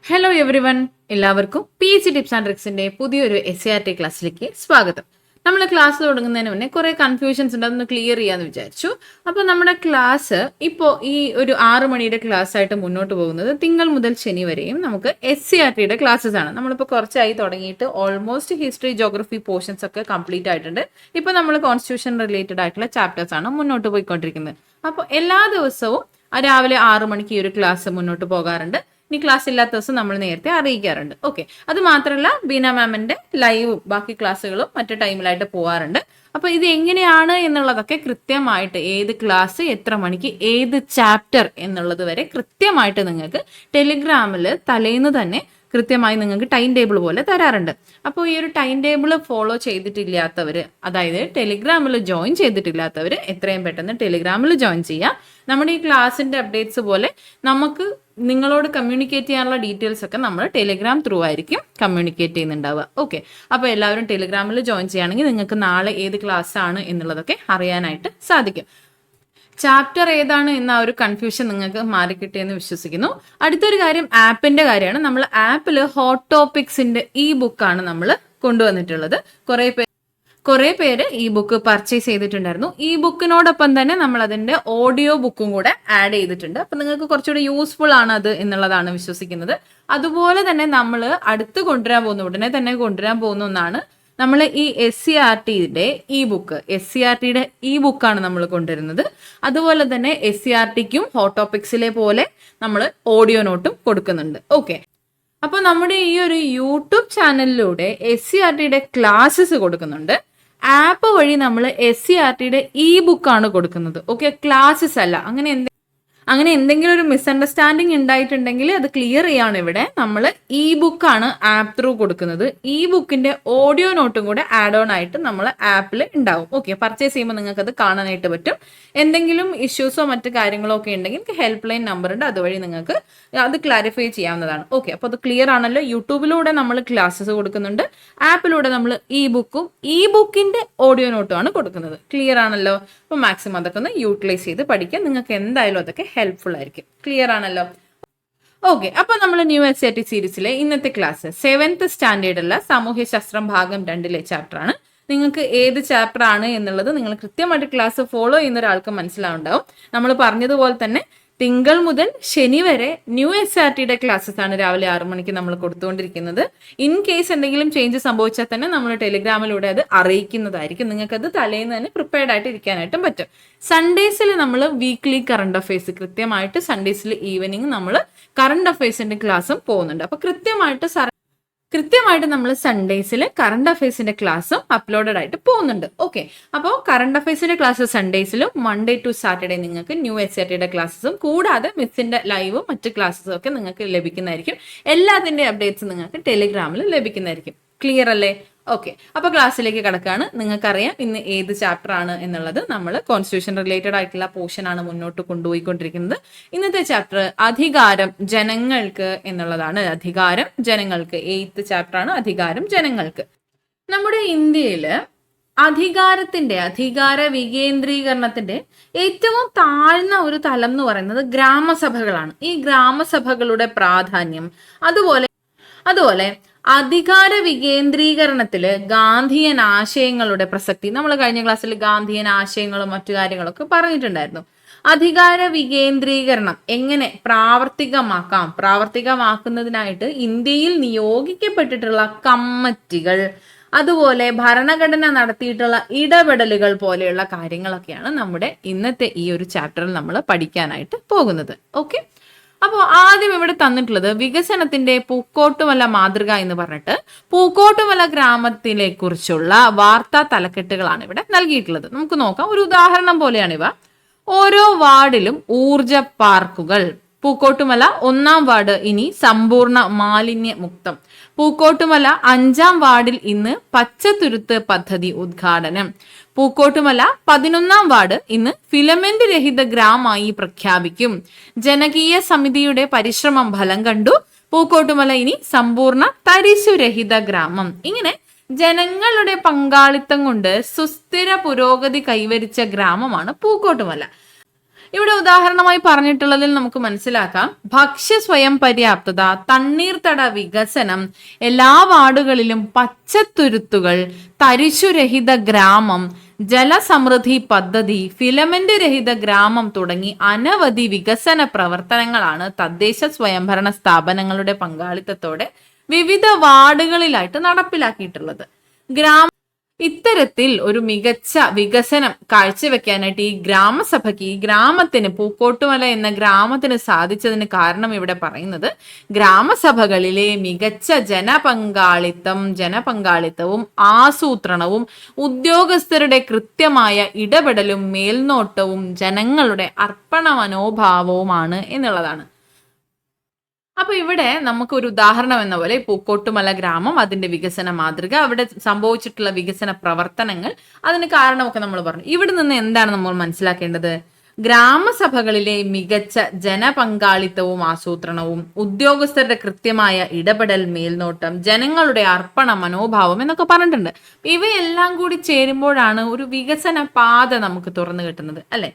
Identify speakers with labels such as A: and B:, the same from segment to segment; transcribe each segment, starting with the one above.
A: Hello every one, എല്ലാവർക്കും PH tips and ട്രിക്സിന്റെ പുതിയൊരു SART ക്ലാസ്സിലേക്ക് സ്വാഗതം. നമ്മൾ ക്ലാസ് തുടങ്ങുന്നതിന് മുന്നേ കുറെ കൺഫ്യൂഷൻസ് ഉണ്ട്, അതൊന്ന് ക്ലിയർ ചെയ്യാന്ന് വിചാരിച്ചു. അപ്പോൾ നമ്മുടെ ക്ലാസ് ഇപ്പോൾ ഈ ഒരു 6 മണിയുടെ ക്ലാസ് ആയിട്ട് മുന്നോട്ട് പോകുന്നത് തിങ്കൾ മുതൽ ശനി വരെയും നമുക്ക് SARTയുടെ ക്ലാസ്സസ് ആണ്. നമ്മളിപ്പോൾ കുറച്ചായി തുടങ്ങിയിട്ട് ഓൾമോസ്റ്റ് ഹിസ്റ്ററി ജോഗ്രഫി പോർഷൻസ് ഒക്കെ കംപ്ലീറ്റ് ആയിട്ടുണ്ട്. ഇപ്പോൾ നമ്മൾ കോൺസ്റ്റിറ്റ്യൂഷൻ റിലേറ്റഡ് ആയിട്ടുള്ള ചാപ്റ്റേഴ്സ് ആണ് മുന്നോട്ട് പോയിക്കൊണ്ടിരിക്കുന്നത്. അപ്പോൾ എല്ലാ ദിവസവും രാവിലെ 6 മണിക്ക് ഈ ഒരു ക്ലാസ് മുന്നോട്ട് പോകാറുണ്ട്. ഇനി ക്ലാസ് ഇല്ലാത്ത ദിവസം നമ്മൾ നേരത്തെ അറിയിക്കാറുണ്ട്. ഓക്കെ, അത് മാത്രമല്ല ബീന മാമിന്റെ ലൈവും ബാക്കി ക്ലാസ്സുകളും മറ്റു ടൈമിലായിട്ട് പോകാറുണ്ട്. അപ്പൊ ഇത് എങ്ങനെയാണ് എന്നുള്ളതൊക്കെ കൃത്യമായിട്ട് ഏത് ക്ലാസ് എത്ര മണിക്ക് ഏത് ചാപ്റ്റർ എന്നുള്ളത് വരെ കൃത്യമായിട്ട് നിങ്ങൾക്ക് ടെലിഗ്രാമിൽ തലേന്ന് തന്നെ കൃത്യമായി നിങ്ങൾക്ക് ടൈം ടേബിൾ പോലെ തരാറുണ്ട്. അപ്പോൾ ഈ ഒരു ടൈം ടേബിൾ ഫോളോ ചെയ്തിട്ടില്ലാത്തവർ, അതായത് ടെലിഗ്രാമിൽ ജോയിൻ ചെയ്തിട്ടില്ലാത്തവർ എത്രയും പെട്ടെന്ന് ടെലിഗ്രാമിൽ ജോയിൻ ചെയ്യുക. നമ്മുടെ ഈ ക്ലാസ്സിന്റെ അപ്ഡേറ്റ്സ് പോലെ നമുക്ക് നിങ്ങളോട് കമ്മ്യൂണിക്കേറ്റ് ചെയ്യാനുള്ള ഡീറ്റെയിൽസ് ഒക്കെ നമ്മൾ ടെലിഗ്രാം ത്രൂ ആയിരിക്കും കമ്മ്യൂണിക്കേറ്റ് ചെയ്യുന്നുണ്ടാവുക. ഓക്കെ, അപ്പോൾ എല്ലാവരും ടെലിഗ്രാമിൽ ജോയിൻ ചെയ്യുകയാണെങ്കിൽ നിങ്ങൾക്ക് നാളെ ഏത് ക്ലാസ് ആണ് എന്നുള്ളതൊക്കെ അറിയാനായിട്ട് സാധിക്കും. ചാപ്റ്റർ ഏതാണ് എന്ന ഒരു കൺഫ്യൂഷൻ നിങ്ങൾക്ക് മാറിക്കിട്ടിയെന്ന് വിശ്വസിക്കുന്നു. അടുത്തൊരു കാര്യം ആപ്പിന്റെ കാര്യമാണ്. നമ്മൾ ആപ്പിൽ ഹോട്ട് ടോപ്പിക്സിന്റെ ബുക്കാണ് നമ്മൾ കൊണ്ടുവന്നിട്ടുള്ളത്. കുറെ പേര് ഈ ബുക്ക് പർച്ചേസ് ചെയ്തിട്ടുണ്ടായിരുന്നു. ഈ ബുക്കിനോടൊപ്പം തന്നെ നമ്മൾ അതിന്റെ ഓഡിയോ ബുക്കും കൂടെ ആഡ് ചെയ്തിട്ടുണ്ട്. അപ്പൊ നിങ്ങൾക്ക് കുറച്ചുകൂടി യൂസ്ഫുൾ ആണ് അത് എന്നുള്ളതാണ് വിശ്വസിക്കുന്നത്. അതുപോലെ തന്നെ നമ്മൾ അടുത്ത് ഉടനെ തന്നെ കൊണ്ടുവരാൻ പോകുന്ന ഒന്നാണ് നമ്മൾ ഈ SCRTയുടെ SCRTയുടെ ബുക്കാണ് നമ്മൾ കൊണ്ടുവരുന്നത്. അതുപോലെ തന്നെ SCRTക്കും ഹോട്ട് ടോപ്പിക്സിലെ പോലെ നമ്മൾ ഓഡിയോ നോട്ടും കൊടുക്കുന്നുണ്ട്. ഓക്കെ, അപ്പൊ നമ്മുടെ ഈ ഒരു യൂട്യൂബ് ചാനലിലൂടെ SCRTയുടെ ക്ലാസ്സസ് കൊടുക്കുന്നുണ്ട്. ആപ്പ് വഴി നമ്മൾ SCRTയുടെ ബുക്കാണ് കൊടുക്കുന്നത്. ഓക്കെ, ക്ലാസ്സസ് അല്ല. അങ്ങനെ എന്തെങ്കിലും ഒരു മിസ്അണ്ടർസ്റ്റാൻഡിങ് ഉണ്ടായിട്ടുണ്ടെങ്കിൽ അത് ക്ലിയർ ചെയ്യാണ്. ഇവിടെ നമ്മൾ ബുക്കാണ് ആപ്പ് ത്രൂ കൊടുക്കുന്നത്. ബുക്കിന്റെ ഓഡിയോ നോട്ടും കൂടെ ആഡ് ഓൺ ആയിട്ട് നമ്മൾ ആപ്പിൽ ഉണ്ടാവും. ഓക്കെ, പർച്ചേസ് ചെയ്യുമ്പോൾ നിങ്ങൾക്ക് അത് കാണാനായിട്ട് പറ്റും. എന്തെങ്കിലും ഇഷ്യൂസോ മറ്റു കാര്യങ്ങളോ ഒക്കെ ഉണ്ടെങ്കിൽ ഹെൽപ്പ് ലൈൻ നമ്പർ ഉണ്ട്, അതുവഴി നിങ്ങൾക്ക് അത് ക്ലാരിഫൈ ചെയ്യാവുന്നതാണ്. ഓക്കെ, അപ്പോൾ അത് ക്ലിയർ ആണല്ലോ. യൂട്യൂബിലൂടെ നമ്മൾ ക്ലാസ്സസ് കൊടുക്കുന്നുണ്ട്, ആപ്പിലൂടെ നമ്മൾ ബുക്കും ബുക്കിന്റെ ഓഡിയോ നോട്ടും ആണ് കൊടുക്കുന്നത്. ക്ലിയർ ആണല്ലോ. അപ്പോൾ മാക്സിമം അതൊക്കെ ഒന്ന് യൂട്ടിലൈസ് ചെയ്ത് പഠിക്കാൻ നിങ്ങൾക്ക് എന്തായാലും അതൊക്കെ ഹെൽപ്ഫുൾ ആയിരിക്കും. ക്ലിയർ ആണല്ലോ. ഓക്കെ, അപ്പൊ നമ്മൾ ന്യൂ SAT സീരീസിലെ ഇന്നത്തെ ക്ലാസ് 7th സ്റ്റാൻഡേർഡുള്ള സാമൂഹ്യശാസ്ത്രം ഭാഗം 2 ചാപ്റ്റർ ആണ്. നിങ്ങൾക്ക് ഏത് ചാപ്റ്റർ ആണ് എന്നുള്ളത് നിങ്ങൾ കൃത്യമായിട്ട് ക്ലാസ് ഫോളോ ചെയ്യുന്ന ഒരാൾക്ക് മനസ്സിലാവുണ്ടാവും. നമ്മൾ പറഞ്ഞതുപോലെ തന്നെ തിങ്കൾ മുതൽ ശനി വരെ ന്യൂ SATയുടെ ക്ലാസ്സസ് ആണ് രാവിലെ 6 മണിക്ക് നമ്മൾ കൊടുത്തുകൊണ്ടിരിക്കുന്നത്. ഇൻ കേസ് എന്തെങ്കിലും ചേഞ്ച് സംഭവിച്ചാൽ തന്നെ നമ്മൾ ടെലിഗ്രാമിലൂടെ അത് അറിയിക്കുന്നതായിരിക്കും. നിങ്ങൾക്കത് തലേന്ന് തന്നെ പ്രിപ്പയർഡ് ആയിട്ട് ഇരിക്കാനായിട്ടും പറ്റും. സൺഡേസിൽ നമ്മൾ വീക്ക്ലി കറണ്ട് അഫയേഴ്സ് കൃത്യമായിട്ട് സൺഡേസിൽ ഈവനിങ് നമ്മൾ കറണ്ട് അഫയേഴ്സിന്റെ ക്ലാസ്സും പോകുന്നുണ്ട്. അപ്പൊ കൃത്യമായിട്ട് നമ്മൾ സൺഡേസിൽ കറണ്ട് അഫയേഴ്സിന്റെ ക്ലാസ്സും അപ്ലോഡഡ് ആയിട്ട് പോകുന്നുണ്ട്. ഓക്കെ, അപ്പോൾ കറണ്ട് അഫയേഴ്സിന്റെ ക്ലാസ് സൺഡേസിലും മൺഡേ ടു സാറ്റർഡേ നിങ്ങൾക്ക് ന്യൂ SATയുടെ ക്ലാസ്സും കൂടാതെ മിസ്സിന്റെ ലൈവും മറ്റ് ക്ലാസ്സും ഒക്കെ നിങ്ങൾക്ക് ലഭിക്കുന്നതായിരിക്കും. എല്ലാത്തിന്റെ അപ്ഡേറ്റ്സ് നിങ്ങൾക്ക് ടെലിഗ്രാമിൽ ലഭിക്കുന്നതായിരിക്കും. ക്ലിയർ അല്ലേ? ഓക്കെ, അപ്പൊ ക്ലാസ്സിലേക്ക് കടക്കാണ്. നിങ്ങൾക്കറിയാം ഇന്ന് ഏത് ചാപ്റ്റർ ആണ് എന്നുള്ളത്. നമ്മൾ കോൺസ്റ്റിറ്റ്യൂഷൻ റിലേറ്റഡ് ആയിട്ടുള്ള പോർഷൻ ആണ് മുന്നോട്ട് കൊണ്ടുപോയിക്കൊണ്ടിരിക്കുന്നത്. ഇന്നത്തെ ചാപ്റ്റർ അധികാരം ജനങ്ങൾക്ക് എന്നുള്ളതാണ്. അധികാരം ജനങ്ങൾക്ക് 8th ചാപ്റ്റർ ആണ് അധികാരം ജനങ്ങൾക്ക്. നമ്മുടെ ഇന്ത്യയില് അധികാര വികേന്ദ്രീകരണത്തിന്റെ ഏറ്റവും താഴ്ന്ന ഒരു തലം എന്ന് പറയുന്നത് ഗ്രാമസഭകളാണ്. ഈ ഗ്രാമസഭകളുടെ പ്രാധാന്യം, അതുപോലെ അധികാര വികേന്ദ്രീകരണത്തില് ഗാന്ധിയൻ ആശയങ്ങളുടെ പ്രസക്തി, നമ്മൾ കഴിഞ്ഞ ക്ലാസ്സിൽ ഗാന്ധിയൻ ആശയങ്ങളും മറ്റു കാര്യങ്ങളൊക്കെ പറഞ്ഞിട്ടുണ്ടായിരുന്നു. അധികാര വികേന്ദ്രീകരണം എങ്ങനെ പ്രാവർത്തികമാക്കുന്നതിനായിട്ട് ഇന്ത്യയിൽ നിയോഗിക്കപ്പെട്ടിട്ടുള്ള കമ്മിറ്റികൾ, അതുപോലെ ഭരണഘടന നടത്തിയിട്ടുള്ള ഇടപെടലുകൾ പോലെയുള്ള കാര്യങ്ങളൊക്കെയാണ് നമ്മുടെ ഇന്നത്തെ ഈ ഒരു ചാപ്റ്ററിൽ നമ്മൾ പഠിക്കാനായിട്ട് പോകുന്നത്. ഓക്കെ, അപ്പോൾ ആദ്യം ഇവിടെ തന്നിട്ടുള്ളത് വികസനത്തിന്റെ പൂക്കോട്ടുമല മാതൃക എന്ന് പറഞ്ഞിട്ട് പൂക്കോട്ടുമല ഗ്രാമത്തിനെ കുറിച്ചുള്ള വാർത്താ തലക്കെട്ടുകളാണ് ഇവിടെ നൽകിയിട്ടുള്ളത്. നമുക്ക് നോക്കാം. ഒരു ഉദാഹരണം പോലെയാണിവ. ഓരോ വാർഡിലും ഊർജ പാർക്കുകൾ. പൂക്കോട്ടുമല 1ാം വാർഡ് ഇനി സമ്പൂർണ്ണ മാലിന്യ മുക്തം. പൂക്കോട്ടുമല 5ാം വാർഡിൽ ഇന്ന് പച്ചത്തുരുത്ത് പദ്ധതി ഉദ്ഘാടനം. പൂക്കോട്ടുമല 11ാം വാർഡ് ഇന്ന് ഫിലമെന്റ് രഹിത ഗ്രാമമായി പ്രഖ്യാപിക്കും. ജനകീയ സമിതിയുടെ പരിശ്രമം ഫലം കണ്ടു. പൂക്കോട്ടുമല ഇനി സമ്പൂർണ്ണ തരിശുരഹിത ഗ്രാമം. ഇങ്ങനെ ജനങ്ങളുടെ പങ്കാളിത്തം കൊണ്ട് സുസ്ഥിര പുരോഗതി കൈവരിച്ച ഗ്രാമമാണ് പൂക്കോട്ടുമല. ഇവിടെ ഉദാഹരണമായി പറഞ്ഞിട്ടുള്ളതിൽ നമുക്ക് മനസ്സിലാക്കാം ഭക്ഷ്യ സ്വയം പര്യാപ്തത, തണ്ണീർത്തട വികസനം, എല്ലാ വാർഡുകളിലും പച്ചത്തുരുത്തുകൾ, തരിശുരഹിത ഗ്രാമം, ജലസമൃദ്ധി പദ്ധതി, ഫിലമെന്റ് രഹിത ഗ്രാമം തുടങ്ങി അനവധി വികസന പ്രവർത്തനങ്ങളാണ് തദ്ദേശ സ്വയംഭരണ സ്ഥാപനങ്ങളുടെ പങ്കാളിത്തത്തോടെ വിവിധ വാർഡുകളിലായിട്ട് നടപ്പിലാക്കിയിട്ടുള്ളത്. ഇത്തരത്തിൽ ഒരു മികച്ച വികസനം കാഴ്ചവെക്കാനായിട്ട് ഈ ഗ്രാമസഭയ്ക്ക്, ഈ ഗ്രാമത്തിന്, പൂക്കോട്ടുമല എന്ന ഗ്രാമത്തിന് സാധിച്ചതിന് കാരണം ഇവിടെ പറയുന്നത് ഗ്രാമസഭകളിലെ മികച്ച ജനപങ്കാളിത്തവും ആസൂത്രണവും ഉദ്യോഗസ്ഥരുടെ കൃത്യമായ ഇടപെടലും മേൽനോട്ടവും ജനങ്ങളുടെ അർപ്പണ മനോഭാവവുമാണ് എന്നുള്ളതാണ്. അപ്പൊ ഇവിടെ നമുക്ക് ഒരു ഉദാഹരണം എന്ന പോലെ പൂക്കോട്ടുമല ഗ്രാമം, അതിന്റെ വികസന മാതൃക, അവിടെ സംഭവിച്ചിട്ടുള്ള വികസന പ്രവർത്തനങ്ങൾ, അതിന് കാരണമൊക്കെ നമ്മൾ പറഞ്ഞു. ഇവിടെ നിന്ന് എന്താണ് നമ്മൾ മനസ്സിലാക്കേണ്ടത്? ഗ്രാമസഭകളിലെ മികച്ച ജനപങ്കാളിത്തവും ആസൂത്രണവും ഉദ്യോഗസ്ഥരുടെ കൃത്യമായ ഇടപെടൽ, മേൽനോട്ടം, ജനങ്ങളുടെ അർപ്പണ മനോഭാവം എന്നൊക്കെ പറഞ്ഞിട്ടുണ്ട്. ഇവയെല്ലാം കൂടി ചേരുമ്പോഴാണ് ഒരു വികസന പാത നമുക്ക് തുറന്നു കിട്ടുന്നത്, അല്ലെ?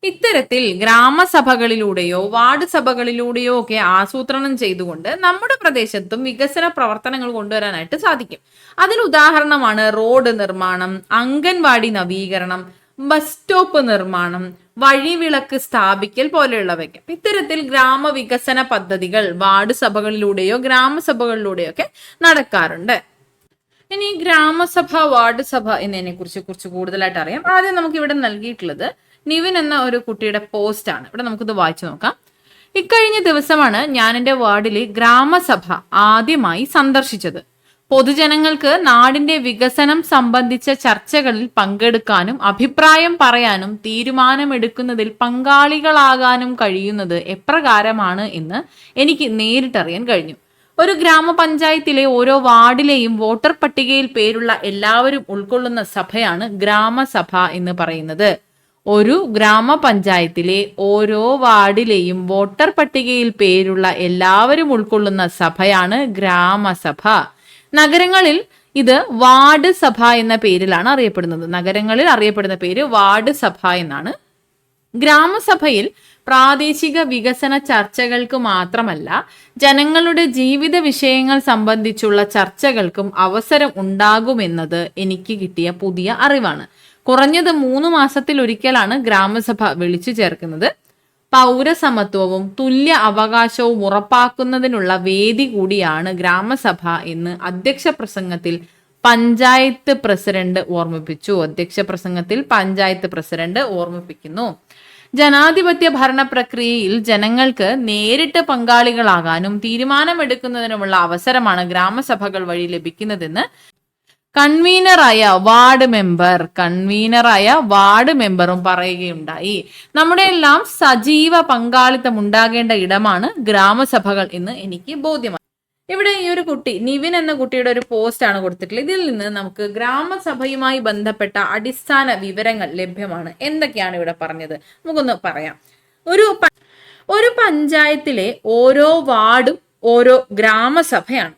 A: ഇത്തരത്തിൽ ഗ്രാമസഭകളിലൂടെയോ വാർഡ് സഭകളിലൂടെയോ ഒക്കെ ആസൂത്രണം ചെയ്തുകൊണ്ട് നമ്മുടെ പ്രദേശത്തും വികസന പ്രവർത്തനങ്ങൾ കൊണ്ടുവരാനായിട്ട് സാധിക്കും. അതിന് ഉദാഹരണമാണ് റോഡ് നിർമ്മാണം, അംഗൻവാടി നവീകരണം, ബസ് സ്റ്റോപ്പ് നിർമ്മാണം, വഴിവിളക്ക് സ്ഥാപിക്കൽ പോലെയുള്ളവയ്ക്ക്. ഇത്തരത്തിൽ ഗ്രാമവികസന പദ്ധതികൾ വാർഡ് സഭകളിലൂടെയോ ഗ്രാമസഭകളിലൂടെയോ ഒക്കെ നടക്കാറുണ്ട്. ഇനി ഗ്രാമസഭ, വാർഡ് സഭ എന്നതിനെ കുറിച്ച് കൂടുതലായിട്ട് അറിയാം. ആദ്യം നമുക്ക് ഇവിടെ നൽകിയിട്ടുള്ളത് നിവിൻ എന്ന ഒരു കുട്ടിയുടെ പോസ്റ്റ് ആണ്. ഇവിടെ നമുക്കിത് വായിച്ചു നോക്കാം. ഇക്കഴിഞ്ഞ ദിവസമാണ് ഞാൻ എൻ്റെ വാർഡിലെ ഗ്രാമസഭ ആദ്യമായി സന്ദർശിച്ചത്. പൊതുജനങ്ങൾക്ക് നാടിന്റെ വികസനം സംബന്ധിച്ച ചർച്ചകളിൽ പങ്കെടുക്കാനും അഭിപ്രായം പറയാനും തീരുമാനമെടുക്കുന്നതിൽ പങ്കാളികളാകാനും കഴിയുന്നത് എപ്രകാരമാണ് എന്ന് എനിക്ക് നേരിട്ടറിയാൻ കഴിഞ്ഞു. ഒരു ഗ്രാമപഞ്ചായത്തിലെ ഓരോ വാർഡിലെയും വോട്ടർ പട്ടികയിൽ പേരുള്ള എല്ലാവരും ഉൾക്കൊള്ളുന്ന സഭയാണ് ഗ്രാമസഭ എന്ന് പറയുന്നത്. ഒരു ഗ്രാമപഞ്ചായത്തിലെ ഓരോ വാർഡിലെയും വോട്ടർ പട്ടികയിൽ പേരുള്ള എല്ലാവരും ഉൾക്കൊള്ളുന്ന സഭയാണ് ഗ്രാമസഭ. നഗരങ്ങളിൽ ഇത് വാർഡ് സഭ എന്ന പേരിലാണ് അറിയപ്പെടുന്നത്. നഗരങ്ങളിൽ അറിയപ്പെടുന്ന പേര് വാർഡ് സഭ എന്നാണ്. ഗ്രാമസഭയിൽ പ്രാദേശിക വികസന ചർച്ചകൾക്ക് മാത്രമല്ല, ജനങ്ങളുടെ ജീവിത വിഷയങ്ങൾ സംബന്ധിച്ചുള്ള ചർച്ചകൾക്കും അവസരം ഉണ്ടാകുമെന്നത് എനിക്ക് കിട്ടിയ പുതിയ അറിവാണ്. കുറഞ്ഞത് 3 മാസത്തിലൊരിക്കലാണ് ഗ്രാമസഭ വിളിച്ചു ചേർക്കുന്നത്. പൗരസമത്വവും തുല്യ അവകാശവും ഉറപ്പാക്കുന്നതിനുള്ള വേദി കൂടിയാണ് ഗ്രാമസഭ എന്ന് അധ്യക്ഷ പ്രസംഗത്തിൽ പഞ്ചായത്ത് പ്രസിഡന്റ് ഓർമ്മിപ്പിക്കുന്നു. ജനാധിപത്യ ഭരണ പ്രക്രിയയിൽ ജനങ്ങൾക്ക് നേരിട്ട് പങ്കാളികളാകാനും തീരുമാനമെടുക്കുന്നതിനുമുള്ള അവസരമാണ് ഗ്രാമസഭകൾ വഴി ലഭിക്കുന്നതെന്ന് കൺവീനറായ വാർഡ് മെമ്പറും പറയുകയുണ്ടായി. നമ്മുടെ എല്ലാം സജീവ പങ്കാളിത്തം ഉണ്ടാകേണ്ട ഇടമാണ് ഗ്രാമസഭകൾ എന്ന് എനിക്ക് ബോധ്യമായി. ഇവിടെ ഈ ഒരു കുട്ടി, നിവിൻ എന്ന കുട്ടിയുടെ ഒരു പോസ്റ്റ് ആണ് കൊടുത്തിട്ടുള്ളത്. ഇതിൽ നിന്ന് നമുക്ക് ഗ്രാമസഭയുമായി ബന്ധപ്പെട്ട അടിസ്ഥാന വിവരങ്ങൾ ലഭ്യമാണ്. എന്തൊക്കെയാണ് ഇവിടെ പറഞ്ഞത് നമുക്കൊന്ന് പറയാം. ഒരു പഞ്ചായത്തിലെ ഓരോ വാർഡും ഓരോ ഗ്രാമസഭയാണ്.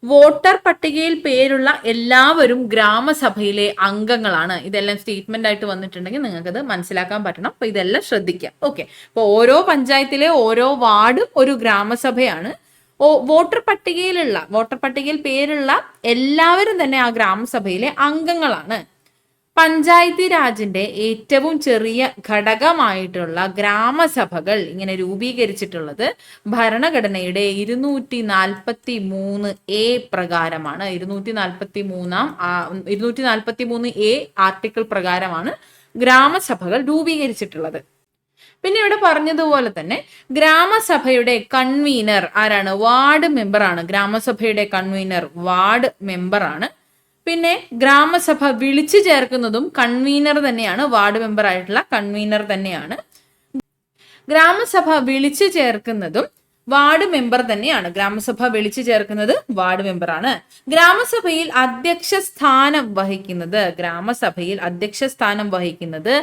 A: വോട്ടർ പട്ടികയിൽ പേരുള്ള എല്ലാവരും ഗ്രാമസഭയിലെ അംഗങ്ങളാണ്. ഇതെല്ലാം സ്റ്റേറ്റ്മെന്റ് ആയിട്ട് വന്നിട്ടുണ്ടെങ്കിൽ നിങ്ങൾക്കത് മനസ്സിലാക്കാൻ പറ്റണം. അപ്പൊ ഇതെല്ലാം ശ്രദ്ധിക്കാം. ഓക്കെ, അപ്പൊ ഓരോ പഞ്ചായത്തിലെ ഓരോ വാർഡും ഒരു ഗ്രാമസഭയാണ്. വോട്ടർ പട്ടികയിൽ പേരുള്ള എല്ലാവരും തന്നെ ആ ഗ്രാമസഭയിലെ അംഗങ്ങളാണ്. പഞ്ചായത്തി രാജിന്റെ ഏറ്റവും ചെറിയ ഘടകമായിട്ടുള്ള ഗ്രാമസഭകൾ ഇങ്ങനെ രൂപീകരിച്ചിട്ടുള്ളത് ഭരണഘടനയുടെ 243A പ്രകാരമാണ്. 243A ആർട്ടിക്കിൾ പ്രകാരമാണ് ഗ്രാമസഭകൾ രൂപീകരിച്ചിട്ടുള്ളത്. പിന്നെ ഇവിടെ പറഞ്ഞതുപോലെ തന്നെ ഗ്രാമസഭയുടെ കൺവീനർ ആരാണ്? വാർഡ് മെമ്പറാണ്. ഗ്രാമസഭയുടെ കൺവീനർ വാർഡ് മെമ്പറാണ്. പിന്നെ ഗ്രാമസഭ വിളിച്ചു ചേർക്കുന്നതും കൺവീനർ തന്നെയാണ്. വാർഡ് മെമ്പർ ആയിട്ടുള്ള കൺവീനർ തന്നെയാണ്. ഗ്രാമസഭ വിളിച്ചു ചേർക്കുന്നതും വാർഡ് മെമ്പർ തന്നെയാണ്. ഗ്രാമസഭ വിളിച്ചു ചേർക്കുന്നത് വാർഡ് മെമ്പറാണ്. ഗ്രാമസഭയിൽ അധ്യക്ഷ സ്ഥാനം വഹിക്കുന്നത്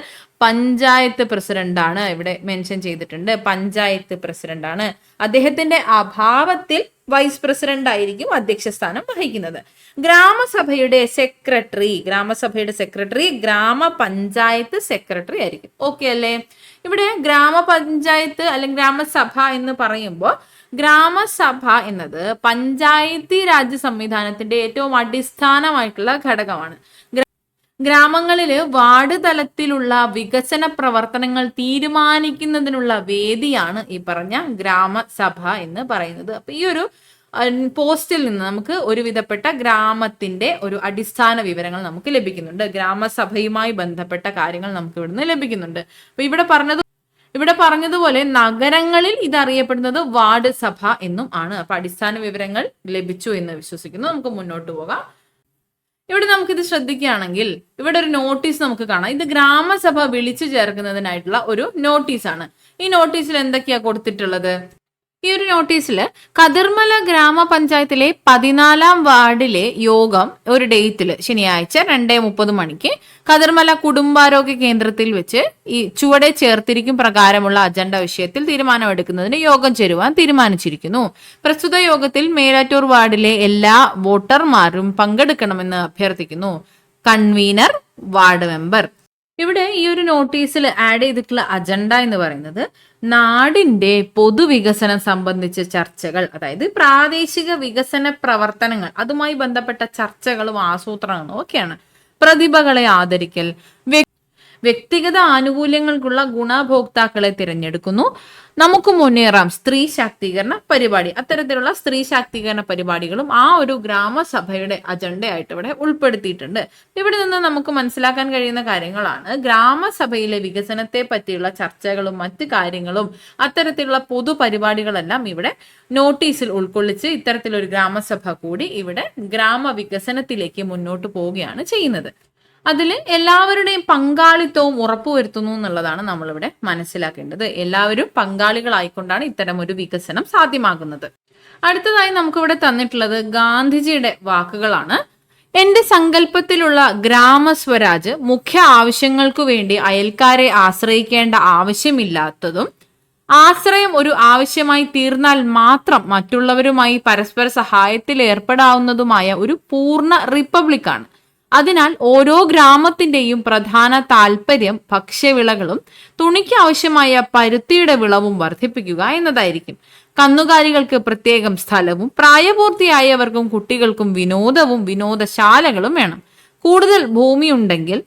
A: പഞ്ചായത്ത് പ്രസിഡന്റാണ്. ഇവിടെ മെൻഷൻ ചെയ്തിട്ടുണ്ട്, പഞ്ചായത്ത് പ്രസിഡന്റാണ്. അദ്ദേഹത്തിന്റെ അഭാവത്തിൽ വൈസ് പ്രസിഡന്റ് ആയിരിക്കും അധ്യക്ഷ സ്ഥാനം വഹിക്കുന്നത്. ഗ്രാമസഭയുടെ സെക്രട്ടറി ഗ്രാമപഞ്ചായത്ത് സെക്രട്ടറി ആയിരിക്കും. ഓക്കെ അല്ലേ? ഇവിടെ ഗ്രാമപഞ്ചായത്ത് അല്ലെങ്കിൽ ഗ്രാമസഭ എന്ന് പറയുമ്പോൾ ഗ്രാമസഭ എന്നത് പഞ്ചായത്തി രാജ് സംവിധാനത്തിന്റെ ഏറ്റവും അടിസ്ഥാനമായിട്ടുള്ള ഘടകമാണ്. ഗ്രാമങ്ങളിൽ വാർഡ് തലത്തിലുള്ള വികസന പ്രവർത്തനങ്ങൾ തീരുമാനിക്കുന്നതിനുള്ള വേദിയാണ് ഈ പറഞ്ഞ ഗ്രാമസഭ എന്ന് പറയുന്നത്. അപ്പൊ ഈ ഒരു പോസ്റ്റിൽ നിന്ന് നമുക്ക് ഒരുവിധപ്പെട്ട ഗ്രാമത്തിന്റെ ഒരു അടിസ്ഥാന വിവരങ്ങൾ നമുക്ക് ലഭിക്കുന്നുണ്ട്. ഗ്രാമസഭയുമായി ബന്ധപ്പെട്ട കാര്യങ്ങൾ നമുക്ക് ഇവിടുന്ന് ലഭിക്കുന്നുണ്ട്. അപ്പൊ ഇവിടെ പറഞ്ഞതുപോലെ നഗരങ്ങളിൽ ഇത് അറിയപ്പെടുന്നത് വാർഡ് സഭ എന്നും ആണ്. അപ്പൊ അടിസ്ഥാന വിവരങ്ങൾ ലഭിച്ചു എന്ന് വിശ്വസിക്കുന്നു. നമുക്ക് മുന്നോട്ട് പോകാം. ഇവിടെ നമുക്കിത് ശ്രദ്ധിക്കുകയാണെങ്കിൽ ഇവിടെ ഒരു നോട്ടീസ് നമുക്ക് കാണാം. ഇത് ഗ്രാമസഭ വിളിച്ചു ചേർക്കുന്നതിനായിട്ടുള്ള ഒരു നോട്ടീസാണ്. ഈ നോട്ടീസിൽ എന്തൊക്കെയാ കൊടുത്തിട്ടുള്ളത്? ഈ ഒരു നോട്ടീസിൽ കതിർമല ഗ്രാമപഞ്ചായത്തിലെ 14 വാർഡിലെ യോഗം ഒരു ഡേറ്റിൽ ശനിയാഴ്ച 2:30 മണിക്ക് കതിർമല കുടുംബാരോഗ്യ കേന്ദ്രത്തിൽ വെച്ച് ഈ ചുവടെ ചേർത്തിരിക്കും പ്രകാരമുള്ള അജണ്ട വിഷയത്തിൽ തീരുമാനമെടുക്കുന്നതിന് യോഗം ചേരുവാൻ തീരുമാനിച്ചിരിക്കുന്നു. പ്രസ്തുത യോഗത്തിൽ മേലാറ്റൂർ വാർഡിലെ എല്ലാ വോട്ടർമാരും പങ്കെടുക്കണമെന്ന് അഭ്യർത്ഥിക്കുന്നു. Convener ward member. ഇവിടെ ഈ ഒരു നോട്ടീസിൽ ആഡ് ചെയ്തിട്ടുള്ള അജണ്ട എന്ന് പറയുന്നത് നാടിന്റെ പൊതുവികസനം സംബന്ധിച്ച ചർച്ചകൾ, അതായത് പ്രാദേശിക വികസന പ്രവർത്തനങ്ങൾ, അതുമായി ബന്ധപ്പെട്ട ചർച്ചകളും ആസൂത്രണങ്ങളും ഒക്കെയാണ്. പ്രതിഭകളെ ആദരിക്കൽ, വ്യക്തിഗത ആനുകൂല്യങ്ങൾക്കുള്ള ഗുണഭോക്താക്കളെ തിരഞ്ഞെടുക്കുന്നു. നമുക്ക് മുന്നേറാം സ്ത്രീ ശാക്തീകരണ പരിപാടി, അത്തരത്തിലുള്ള സ്ത്രീ ശാക്തീകരണ പരിപാടികളും ആ ഒരു ഗ്രാമസഭയുടെ അജണ്ടയായിട്ട് ഇവിടെ ഉൾപ്പെടുത്തിയിട്ടുണ്ട്. ഇവിടെ നിന്ന് നമുക്ക് മനസ്സിലാക്കാൻ കഴിയുന്ന കാര്യങ്ങളാണ് ഗ്രാമസഭയിലെ വികസനത്തെ പറ്റിയുള്ള ചർച്ചകളും മറ്റു കാര്യങ്ങളും അത്തരത്തിലുള്ള പൊതുപരിപാടികളെല്ലാം ഇവിടെ നോട്ടീസിൽ ഉൾക്കൊള്ളിച്ച് ഇത്തരത്തിലൊരു ഗ്രാമസഭ കൂടി ഇവിടെ ഗ്രാമവികസനത്തിലേക്ക് മുന്നോട്ട് പോവുകയാണ് ചെയ്യുന്നത്. അതിൽ എല്ലാവരുടെയും പങ്കാളിത്തവും ഉറപ്പുവരുത്തുന്നു എന്നുള്ളതാണ് നമ്മളിവിടെ മനസ്സിലാക്കേണ്ടത്. എല്ലാവരും പങ്കാളികളായിക്കൊണ്ടാണ് ഇത്തരം ഒരു വികസനം സാധ്യമാകുന്നത്. അടുത്തതായി നമുക്കിവിടെ തന്നിട്ടുള്ളത് ഗാന്ധിജിയുടെ വാക്കുകളാണ്. എന്റെ സങ്കല്പത്തിലുള്ള ഗ്രാമസ്വരാജ് മുഖ്യ ആവശ്യങ്ങൾക്കു വേണ്ടി അയൽക്കാരെ ആശ്രയിക്കേണ്ട ആവശ്യമില്ലാത്തതും ആശ്രയം ഒരു ആവശ്യമായി തീർന്നാൽ മാത്രം മറ്റുള്ളവരുമായി പരസ്പര സഹായത്തിൽ ഏർപ്പെടാവുന്നതുമായ ഒരു പൂർണ്ണ റിപ്പബ്ലിക്കാണ്. അതിനാൽ ഓരോ ഗ്രാമത്തിന്റെയും പ്രധാന താല്പര്യം ഭക്ഷ്യവിളകളും തുണിക്ക് ആവശ്യമായ പരുത്തിയുടെ വിളവും വർദ്ധിപ്പിക്കുക എന്നതായിരിക്കും. കന്നുകാലികൾക്ക് പ്രത്യേകം സ്ഥലവും പ്രായപൂർത്തിയായവർക്കും കുട്ടികൾക്കും വിനോദവും വിനോദശാലകളും വേണം. കൂടുതൽ ഭൂമിയുണ്ടെങ്കിൽ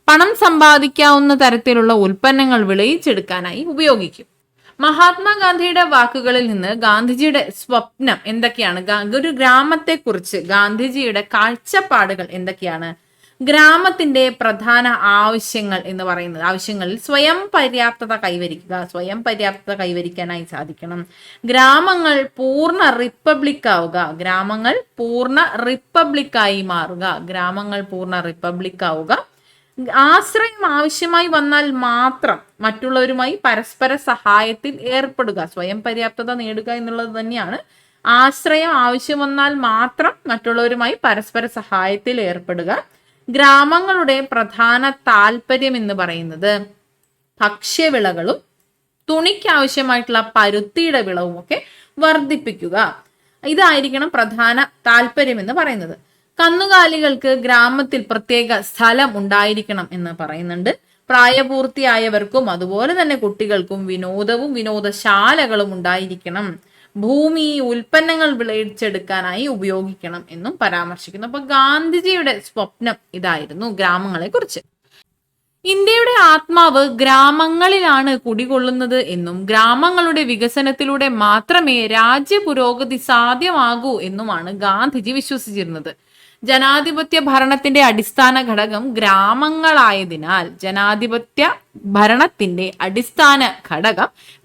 A: പണം സമ്പാദിക്കാവുന്ന തരത്തിലുള്ള ഉൽപ്പന്നങ്ങൾ വിളയിച്ചെടുക്കാനായി ഉപയോഗിക്കും. മഹാത്മാഗാന്ധിയുടെ വാക്കുകളിൽ നിന്ന് ഗാന്ധിജിയുടെ സ്വപ്നം എന്തൊക്കെയാണ്? ഒരു ഗ്രാമത്തെക്കുറിച്ച് ഗാന്ധിജിയുടെ കാഴ്ചപ്പാടുകൾ എന്തൊക്കെയാണ്? ഗ്രാമത്തിന്റെ പ്രധാന ആവശ്യങ്ങൾ എന്ന് പറയുന്നത്, ആവശ്യങ്ങളിൽ സ്വയം പര്യാപ്തത കൈവരിക്കാനായി സാധിക്കണം. ഗ്രാമങ്ങൾ പൂർണ്ണ റിപ്പബ്ലിക്കായി മാറുക. ആശ്രയം ആവശ്യമായി വന്നാൽ മാത്രം മറ്റുള്ളവരുമായി പരസ്പര സഹായത്തിൽ ഏർപ്പെടുക. സ്വയം പര്യാപ്തത നേടുക എന്നുള്ളത് തന്നെയാണ്. ആശ്രയം ആവശ്യം വന്നാൽ മാത്രം മറ്റുള്ളവരുമായി പരസ്പര സഹായത്തിൽ ഏർപ്പെടുക. ഗ്രാമങ്ങളുടെ പ്രധാന താല്പര്യം എന്ന് പറയുന്നത് ഭക്ഷ്യവിളകളും തുണിക്കാവശ്യമായിട്ടുള്ള പരുത്തിയുടെ വിളവും ഒക്കെ വർദ്ധിപ്പിക്കുക. ഇതായിരിക്കണം പ്രധാന താല്പര്യം എന്ന് പറയുന്നത്. കന്നുകാലികൾക്ക് ഗ്രാമത്തിൽ പ്രത്യേക സ്ഥലം ഉണ്ടായിരിക്കണം എന്ന് പറയുന്നുണ്ട്. പ്രായപൂർത്തിയായവർക്കും അതുപോലെ തന്നെ കുട്ടികൾക്കും വിനോദവും വിനോദശാലകളും ഉണ്ടായിരിക്കണം. ഭൂമി ഉൽപ്പന്നങ്ങൾ വിളയിച്ചെടുക്കാനായി ഉപയോഗിക്കണം എന്നും പരാമർശിക്കുന്നു. അപ്പൊ ഗാന്ധിജിയുടെ സ്വപ്നം ഇതായിരുന്നു ഗ്രാമങ്ങളെ കുറിച്ച്. ഇന്ത്യയുടെ ആത്മാവ് ഗ്രാമങ്ങളിലാണ് കുടികൊള്ളുന്നത് എന്നും ഗ്രാമങ്ങളുടെ വികസനത്തിലൂടെ മാത്രമേ രാജ്യ പുരോഗതി സാധ്യമാകൂ എന്നുമാണ് ഗാന്ധിജി വിശ്വസിച്ചിരുന്നത്. ജനാധിപത്യ ഭരണത്തിന്റെ അടിസ്ഥാന ഘടകം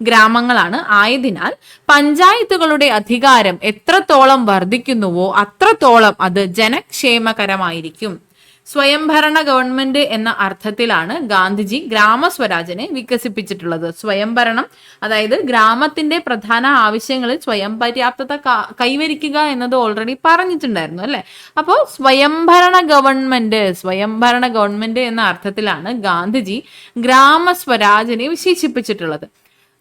A: ഗ്രാമങ്ങളായതിനാൽ പഞ്ചായത്തുകളുടെ അധികാരം എത്രത്തോളം വർദ്ധിക്കുന്നുവോ അത്രത്തോളം അത് ജനക്ഷേമകരമായിരിക്കും. സ്വയംഭരണ ഗവൺമെന്റ് എന്ന അർത്ഥത്തിലാണ് ഗാന്ധിജി ഗ്രാമസ്വരാജിനെ വികസിപ്പിച്ചിട്ടുള്ളത്. സ്വയംഭരണം, അതായത് ഗ്രാമത്തിന്റെ പ്രധാന ആവശ്യങ്ങളിൽ സ്വയം പര്യാപ്തത കൈവരിക്കുക എന്നത് ഓൾറെഡി പറഞ്ഞിട്ടുണ്ടായിരുന്നു അല്ലെ. അപ്പോൾ സ്വയംഭരണ ഗവൺമെന്റ് എന്ന അർത്ഥത്തിലാണ് ഗാന്ധിജി ഗ്രാമസ്വരാജിനെ വിശേഷിപ്പിച്ചിട്ടുള്ളത്.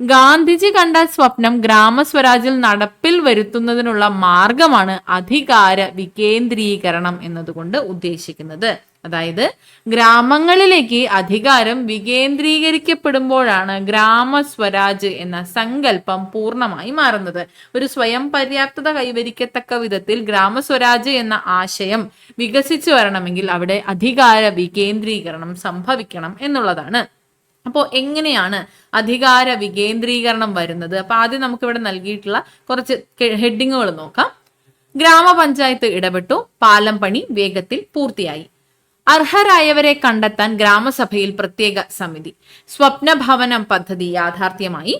A: ഗാന്ധിജി കണ്ട സ്വപ്നം ഗ്രാമസ്വരാജിൽ നടപ്പിൽ വരുത്തുന്നതിനുള്ള മാർഗമാണ് അധികാര വികേന്ദ്രീകരണം എന്നതുകൊണ്ട് ഉദ്ദേശിക്കുന്നത്. അതായത് ഗ്രാമങ്ങളിലേക്ക് അധികാരം വികേന്ദ്രീകരിക്കപ്പെടുമ്പോഴാണ് ഗ്രാമസ്വരാജ് എന്ന സങ്കല്പം പൂർണ്ണമായി മാറുന്നത്. ഒരു സ്വയം പര്യാപ്തത കൈവരിക്കത്തക്ക വിധത്തിൽ ഗ്രാമസ്വരാജ് എന്ന ആശയം വികസിച്ചു വരണമെങ്കിൽ അവിടെ അധികാര വികേന്ദ്രീകരണം സംഭവിക്കണം എന്നുള്ളതാണ്. അപ്പോൾ എങ്ങനെയാണ് അധികാര വികേന്ദ്രീകരണം വരുന്നത്? അപ്പൊ ആദ്യം നമുക്ക് ഇവിടെ നൽകിയിട്ടുള്ള കുറച്ച് ഹെഡിങ്ങുകൾ നോക്കാം. ഗ്രാമപഞ്ചായത്ത് ഇടപെട്ടു, പാലം പണി വേഗത്തിൽ പൂർത്തിയായി, അർഹരായവരെ കണ്ടെത്താൻ ഗ്രാമസഭയിൽ പ്രത്യേക സമിതി, സ്വപ്നഭവനം പദ്ധതി യാഥാർത്ഥ്യമായി,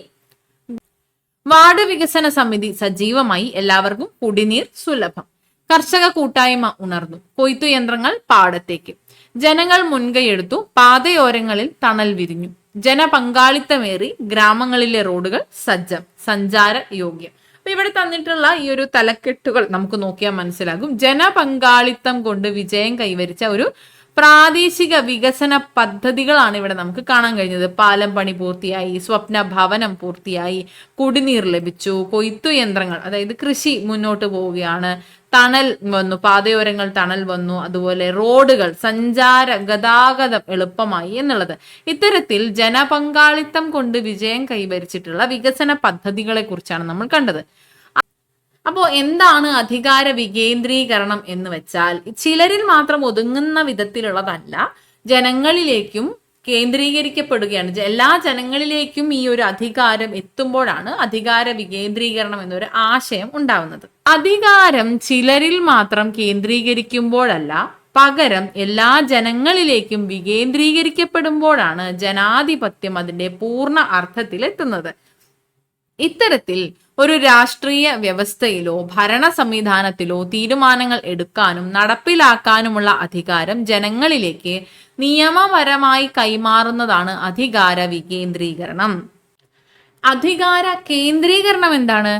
A: വാർഡ് വികസന സമിതി സജീവമായി, എല്ലാവർക്കും കുടിനീർ സുലഭം, കർഷക കൂട്ടായ്മ ഉണർന്നു, കൊയ്ത്തു യന്ത്രങ്ങൾ പാടത്തേക്ക്, ജനങ്ങൾ മുൻകൈയെടുത്തു, പാതയോരങ്ങളിൽ തണൽ വിരിഞ്ഞു, ജനപങ്കാളിത്തമേറി, ഗ്രാമങ്ങളിലെ റോഡുകൾ സജ്ജം, സഞ്ചാര യോഗ്യം. അപ്പൊ ഇവിടെ തന്നിട്ടുള്ള ഈ ഒരു തലക്കെട്ടുകൾ നമുക്ക് നോക്കിയാൽ മനസ്സിലാകും. ജനപങ്കാളിത്തം കൊണ്ട് വിജയം കൈവരിച്ച ഒരു പ്രാദേശിക വികസന പദ്ധതികളാണ് ഇവിടെ നമുക്ക് കാണാൻ കഴിഞ്ഞത്. പാലം പണി പൂർത്തിയായി, സ്വപ്ന ഭവനം പൂർത്തിയായി, കുടിനീർ ലഭിച്ചു, കൊയ്ത്തു യന്ത്രങ്ങൾ, അതായത് കൃഷി മുന്നോട്ട് പോവുകയാണ്, തണൽ വന്നു, പാതയോരങ്ങൾ തണൽ വന്നു, അതുപോലെ റോഡുകൾ, സഞ്ചാര ഗതാഗതം എളുപ്പമായി എന്നുള്ളത്. ഇത്തരത്തിൽ ജനപങ്കാളിത്തം കൊണ്ട് വിജയം കൈവരിച്ചിട്ടുള്ള വികസന പദ്ധതികളെ കുറിച്ചാണ് നമ്മൾ കണ്ടത്. അപ്പോൾ എന്താണ് അധികാര വികേന്ദ്രീകരണം എന്ന് വെച്ചാൽ ചിലരിൽ മാത്രം ഒതുങ്ങുന്ന വിധത്തിലുള്ളതല്ല, ജനങ്ങളിലേക്കും കേന്ദ്രീകരിക്കപ്പെടുകയാണ്. എല്ലാ ജനങ്ങളിലേക്കും ഈ ഒരു അധികാരം എത്തുമ്പോഴാണ് അധികാര വികേന്ദ്രീകരണം എന്നൊരു ആശയം ഉണ്ടാവുന്നത്. അധികാരം ചിലരിൽ മാത്രം കേന്ദ്രീകരിക്കുമ്പോഴല്ല, പകരം എല്ലാ ജനങ്ങളിലേക്കും വികേന്ദ്രീകരിക്കപ്പെടുമ്പോഴാണ് ജനാധിപത്യം അതിന്റെ പൂർണ്ണ അർത്ഥത്തിൽ എത്തുന്നത്. ഇത്തരത്തിൽ ഒരു രാഷ്ട്രീയ വ്യവസ്ഥയിലോ ഭരണ സംവിധാനത്തിലോ തീരുമാനങ്ങൾ എടുക്കാനും നടപ്പിലാക്കാനുമുള്ള അധികാരം ജനങ്ങളിലേക്ക് നിയമപരമായി കൈമാറുന്നതാണ് അധികാര വികേന്ദ്രീകരണം. അധികാര കേന്ദ്രീകരണം എന്താണ്?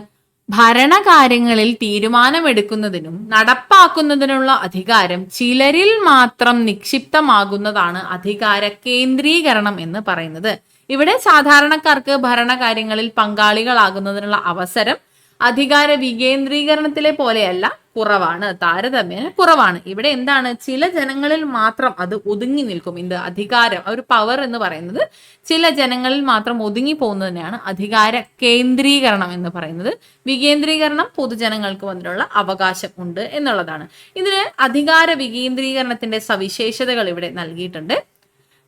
A: ഭരണകാര്യങ്ങളിൽ തീരുമാനമെടുക്കുന്നതിനും നടപ്പാക്കുന്നതിനുള്ള അധികാരം ചിലരിൽ മാത്രം നിക്ഷിപ്തമാകുന്നതാണ് അധികാര കേന്ദ്രീകരണം എന്ന് പറയുന്നത്. ഇവിടെ സാധാരണക്കാർക്ക് ഭരണകാര്യങ്ങളിൽ പങ്കാളികളാകുന്നതിനുള്ള അവസരം അധികാര വികേന്ദ്രീകരണത്തിലെ പോലെയല്ല, കുറവാണ്, താരതമ്യേന കുറവാണ്. ഇവിടെ എന്താണ്, ചില ജനങ്ങളിൽ മാത്രം അത് ഒതുങ്ങി നിൽക്കും. ഇത് അധികാരം, ഒരു പവർ എന്ന് പറയുന്നത് ചില ജനങ്ങളിൽ മാത്രം ഒതുങ്ങി പോകുന്നതിനെയാണ് അധികാര കേന്ദ്രീകരണം എന്ന് പറയുന്നത്. വികേന്ദ്രീകരണം പൊതുജനങ്ങൾക്ക് വന്നിട്ടുള്ള അവകാശം ഉണ്ട് എന്നുള്ളതാണ്. ഇതിന് അധികാര വികേന്ദ്രീകരണത്തിന്റെ സവിശേഷതകൾ ഇവിടെ നൽകിയിട്ടുണ്ട്.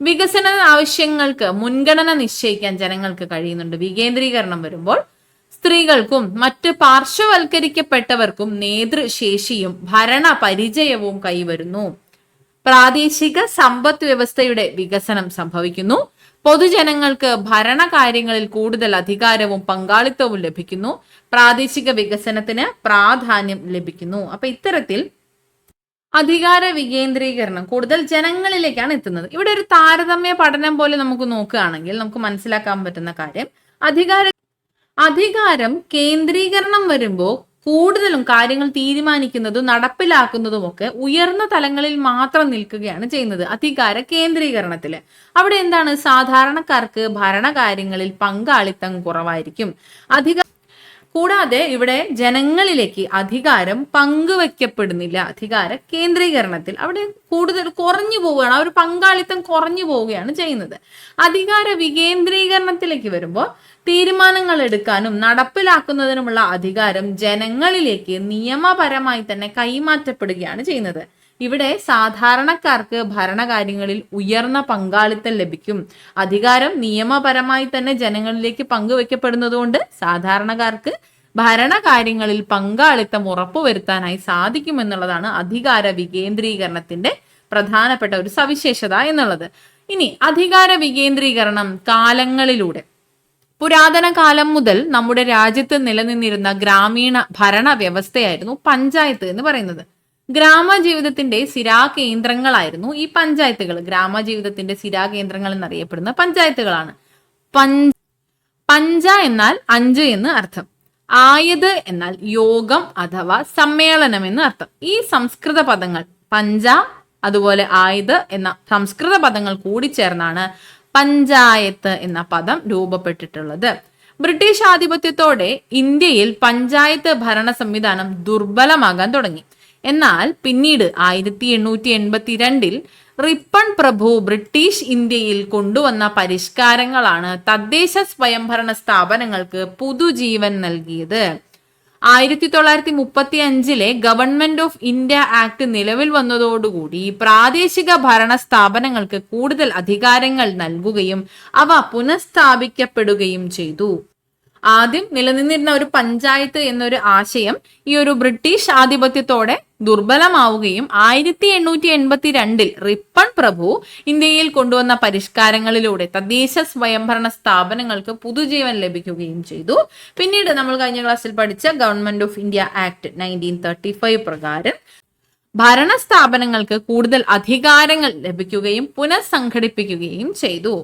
A: വികസന ആവശ്യങ്ങൾക്ക് മുൻഗണന നിശ്ചയിക്കാൻ ജനങ്ങൾക്ക് കഴിയുന്നുണ്ട്. വികേന്ദ്രീകരണം വരുമ്പോൾ സ്ത്രീകൾക്കും മറ്റ് പാർശ്വവൽക്കരിക്കപ്പെട്ടവർക്കും നേതൃശേഷിയും ഭരണ പരിചയവും കൈവരുന്നു. പ്രാദേശിക സമ്പദ് വ്യവസ്ഥയുടെ വികസനം സംഭവിക്കുന്നു. പൊതുജനങ്ങൾക്ക് ഭരണകാര്യങ്ങളിൽ കൂടുതൽ അധികാരവും പങ്കാളിത്തവും ലഭിക്കുന്നു. പ്രാദേശിക വികസനത്തിന് പ്രാധാന്യം ലഭിക്കുന്നു. അപ്പൊ ഇത്തരത്തിൽ അധികാര വികേന്ദ്രീകരണം കൂടുതൽ ജനങ്ങളിലേക്കാണ് എത്തുന്നത്. ഇവിടെ ഒരു താരതമ്യ പഠനം പോലെ നമുക്ക് നോക്കുകയാണെങ്കിൽ നമുക്ക് മനസ്സിലാക്കാൻ പറ്റുന്ന കാര്യം, അധികാരം കേന്ദ്രീകരണം വരുമ്പോൾ കൂടുതലും കാര്യങ്ങൾ തീരുമാനിക്കുന്നതും നടപ്പിലാക്കുന്നതും ഒക്കെ ഉയർന്ന തലങ്ങളിൽ മാത്രം നിൽക്കുകയാണ് ചെയ്യുന്നത്. അധികാര കേന്ദ്രീകരണത്തില് അവിടെ എന്താണ്, സാധാരണക്കാർക്ക് ഭരണകാര്യങ്ങളിൽ പങ്കാളിത്തം കുറവായിരിക്കും. കൂടാതെ ഇവിടെ ജനങ്ങളിലേക്ക് അധികാരം പങ്കുവെക്കപ്പെടുന്നില്ല. അധികാര കേന്ദ്രീകരണത്തിൽ അവിടെ കൂടുതൽ കുറഞ്ഞു പോവുകയാണ്, ആ ഒരു പങ്കാളിത്തം കുറഞ്ഞു പോവുകയാണ് ചെയ്യുന്നത്. അധികാര വികേന്ദ്രീകരണത്തിലേക്ക് വരുമ്പോൾ തീരുമാനങ്ങൾ എടുക്കാനും നടപ്പിലാക്കുന്നതിനുമുള്ള അധികാരം ജനങ്ങളിലേക്ക് നിയമപരമായി തന്നെ കൈമാറ്റപ്പെടുകയാണ് ചെയ്യുന്നത്. ഇവിടെ സാധാരണക്കാർക്ക് ഭരണകാര്യങ്ങളിൽ ഉയർന്ന പങ്കാളിത്തം ലഭിക്കും. അധികാരം നിയമപരമായി തന്നെ ജനങ്ങളിലേക്ക് പങ്കുവെക്കപ്പെടുന്നതുകൊണ്ട് സാധാരണക്കാർക്ക് ഭരണകാര്യങ്ങളിൽ പങ്കാളിത്തം ഉറപ്പുവരുത്താനായി സാധിക്കുമെന്നുള്ളതാണ് അധികാര വികേന്ദ്രീകരണത്തിന്റെ പ്രധാനപ്പെട്ട ഒരു സവിശേഷത എന്നുള്ളത്. ഇനി അധികാര വികേന്ദ്രീകരണം കാലങ്ങളിലൂടെ, പുരാതന കാലം മുതൽ നമ്മുടെ രാജ്യത്ത് നിലനിന്നിരുന്ന ഗ്രാമീണ ഭരണ വ്യവസ്ഥയായിരുന്നു പഞ്ചായത്ത് എന്ന് പറയുന്നത്. ഗ്രാമജീവിതത്തിന്റെ സിരാകേന്ദ്രങ്ങളായിരുന്നു ഈ പഞ്ചായത്തുകൾ. ഗ്രാമജീവിതത്തിന്റെ സിരാകേന്ദ്രങ്ങൾ എന്നറിയപ്പെടുന്ന പഞ്ചായത്തുകളാണ്. പഞ്ച എന്നാൽ 5 എന്ന് അർത്ഥം. ആയത് എന്നാൽ യോഗം അഥവാ സമ്മേളനം എന്ന് അർത്ഥം. ഈ സംസ്കൃത പദങ്ങൾ പഞ്ച അതുപോലെ ആയത് എന്ന സംസ്കൃത പദങ്ങൾ കൂടിച്ചേർന്നാണ് പഞ്ചായത്ത് എന്ന പദം രൂപപ്പെട്ടിട്ടുള്ളത്. ബ്രിട്ടീഷ് ആധിപത്യത്തോടെ ഇന്ത്യയിൽ പഞ്ചായത്ത് ഭരണ സംവിധാനം ദുർബലമാകാൻ തുടങ്ങി. എന്നാൽ പിന്നീട് 1882 റിപ്പൺ പ്രഭു ബ്രിട്ടീഷ് ഇന്ത്യയിൽ കൊണ്ടുവന്ന പരിഷ്കാരങ്ങളാണ് തദ്ദേശ സ്വയംഭരണ സ്ഥാപനങ്ങൾക്ക് പുതുജീവൻ നൽകിയത്. 1935 ഗവൺമെന്റ് ഓഫ് ഇന്ത്യ ആക്ട് നിലവിൽ വന്നതോടുകൂടി പ്രാദേശിക ഭരണ സ്ഥാപനങ്ങൾക്ക് കൂടുതൽ അധികാരങ്ങൾ നൽകുകയും അവ പുനഃസ്ഥാപിക്കപ്പെടുകയും ചെയ്തു. ആദ്യം നിലനിന്നിരുന്ന ഒരു പഞ്ചായത്ത് എന്നൊരു ആശയം ഈ ഒരു ബ്രിട്ടീഷ് ആധിപത്യത്തോടെ ദുർബലമാവുകയും 1882 റിപ്പൺ പ്രഭു ഇന്ത്യയിൽ കൊണ്ടുവന്ന പരിഷ്കാരങ്ങളിലൂടെ തദ്ദേശ സ്വയംഭരണ സ്ഥാപനങ്ങൾക്ക് പുതുജീവൻ ലഭിക്കുകയും ചെയ്തു. പിന്നീട് നമ്മൾ കഴിഞ്ഞ ക്ലാസ്സിൽ പഠിച്ച ഗവൺമെന്റ് ഓഫ് ഇന്ത്യ ആക്ട് 1935 പ്രകാരം ഭരണ സ്ഥാപനങ്ങൾക്ക് കൂടുതൽ അധികാരങ്ങൾ ലഭിക്കുകയും പുനഃസംഘടിപ്പിക്കുകയും ചെയ്തു.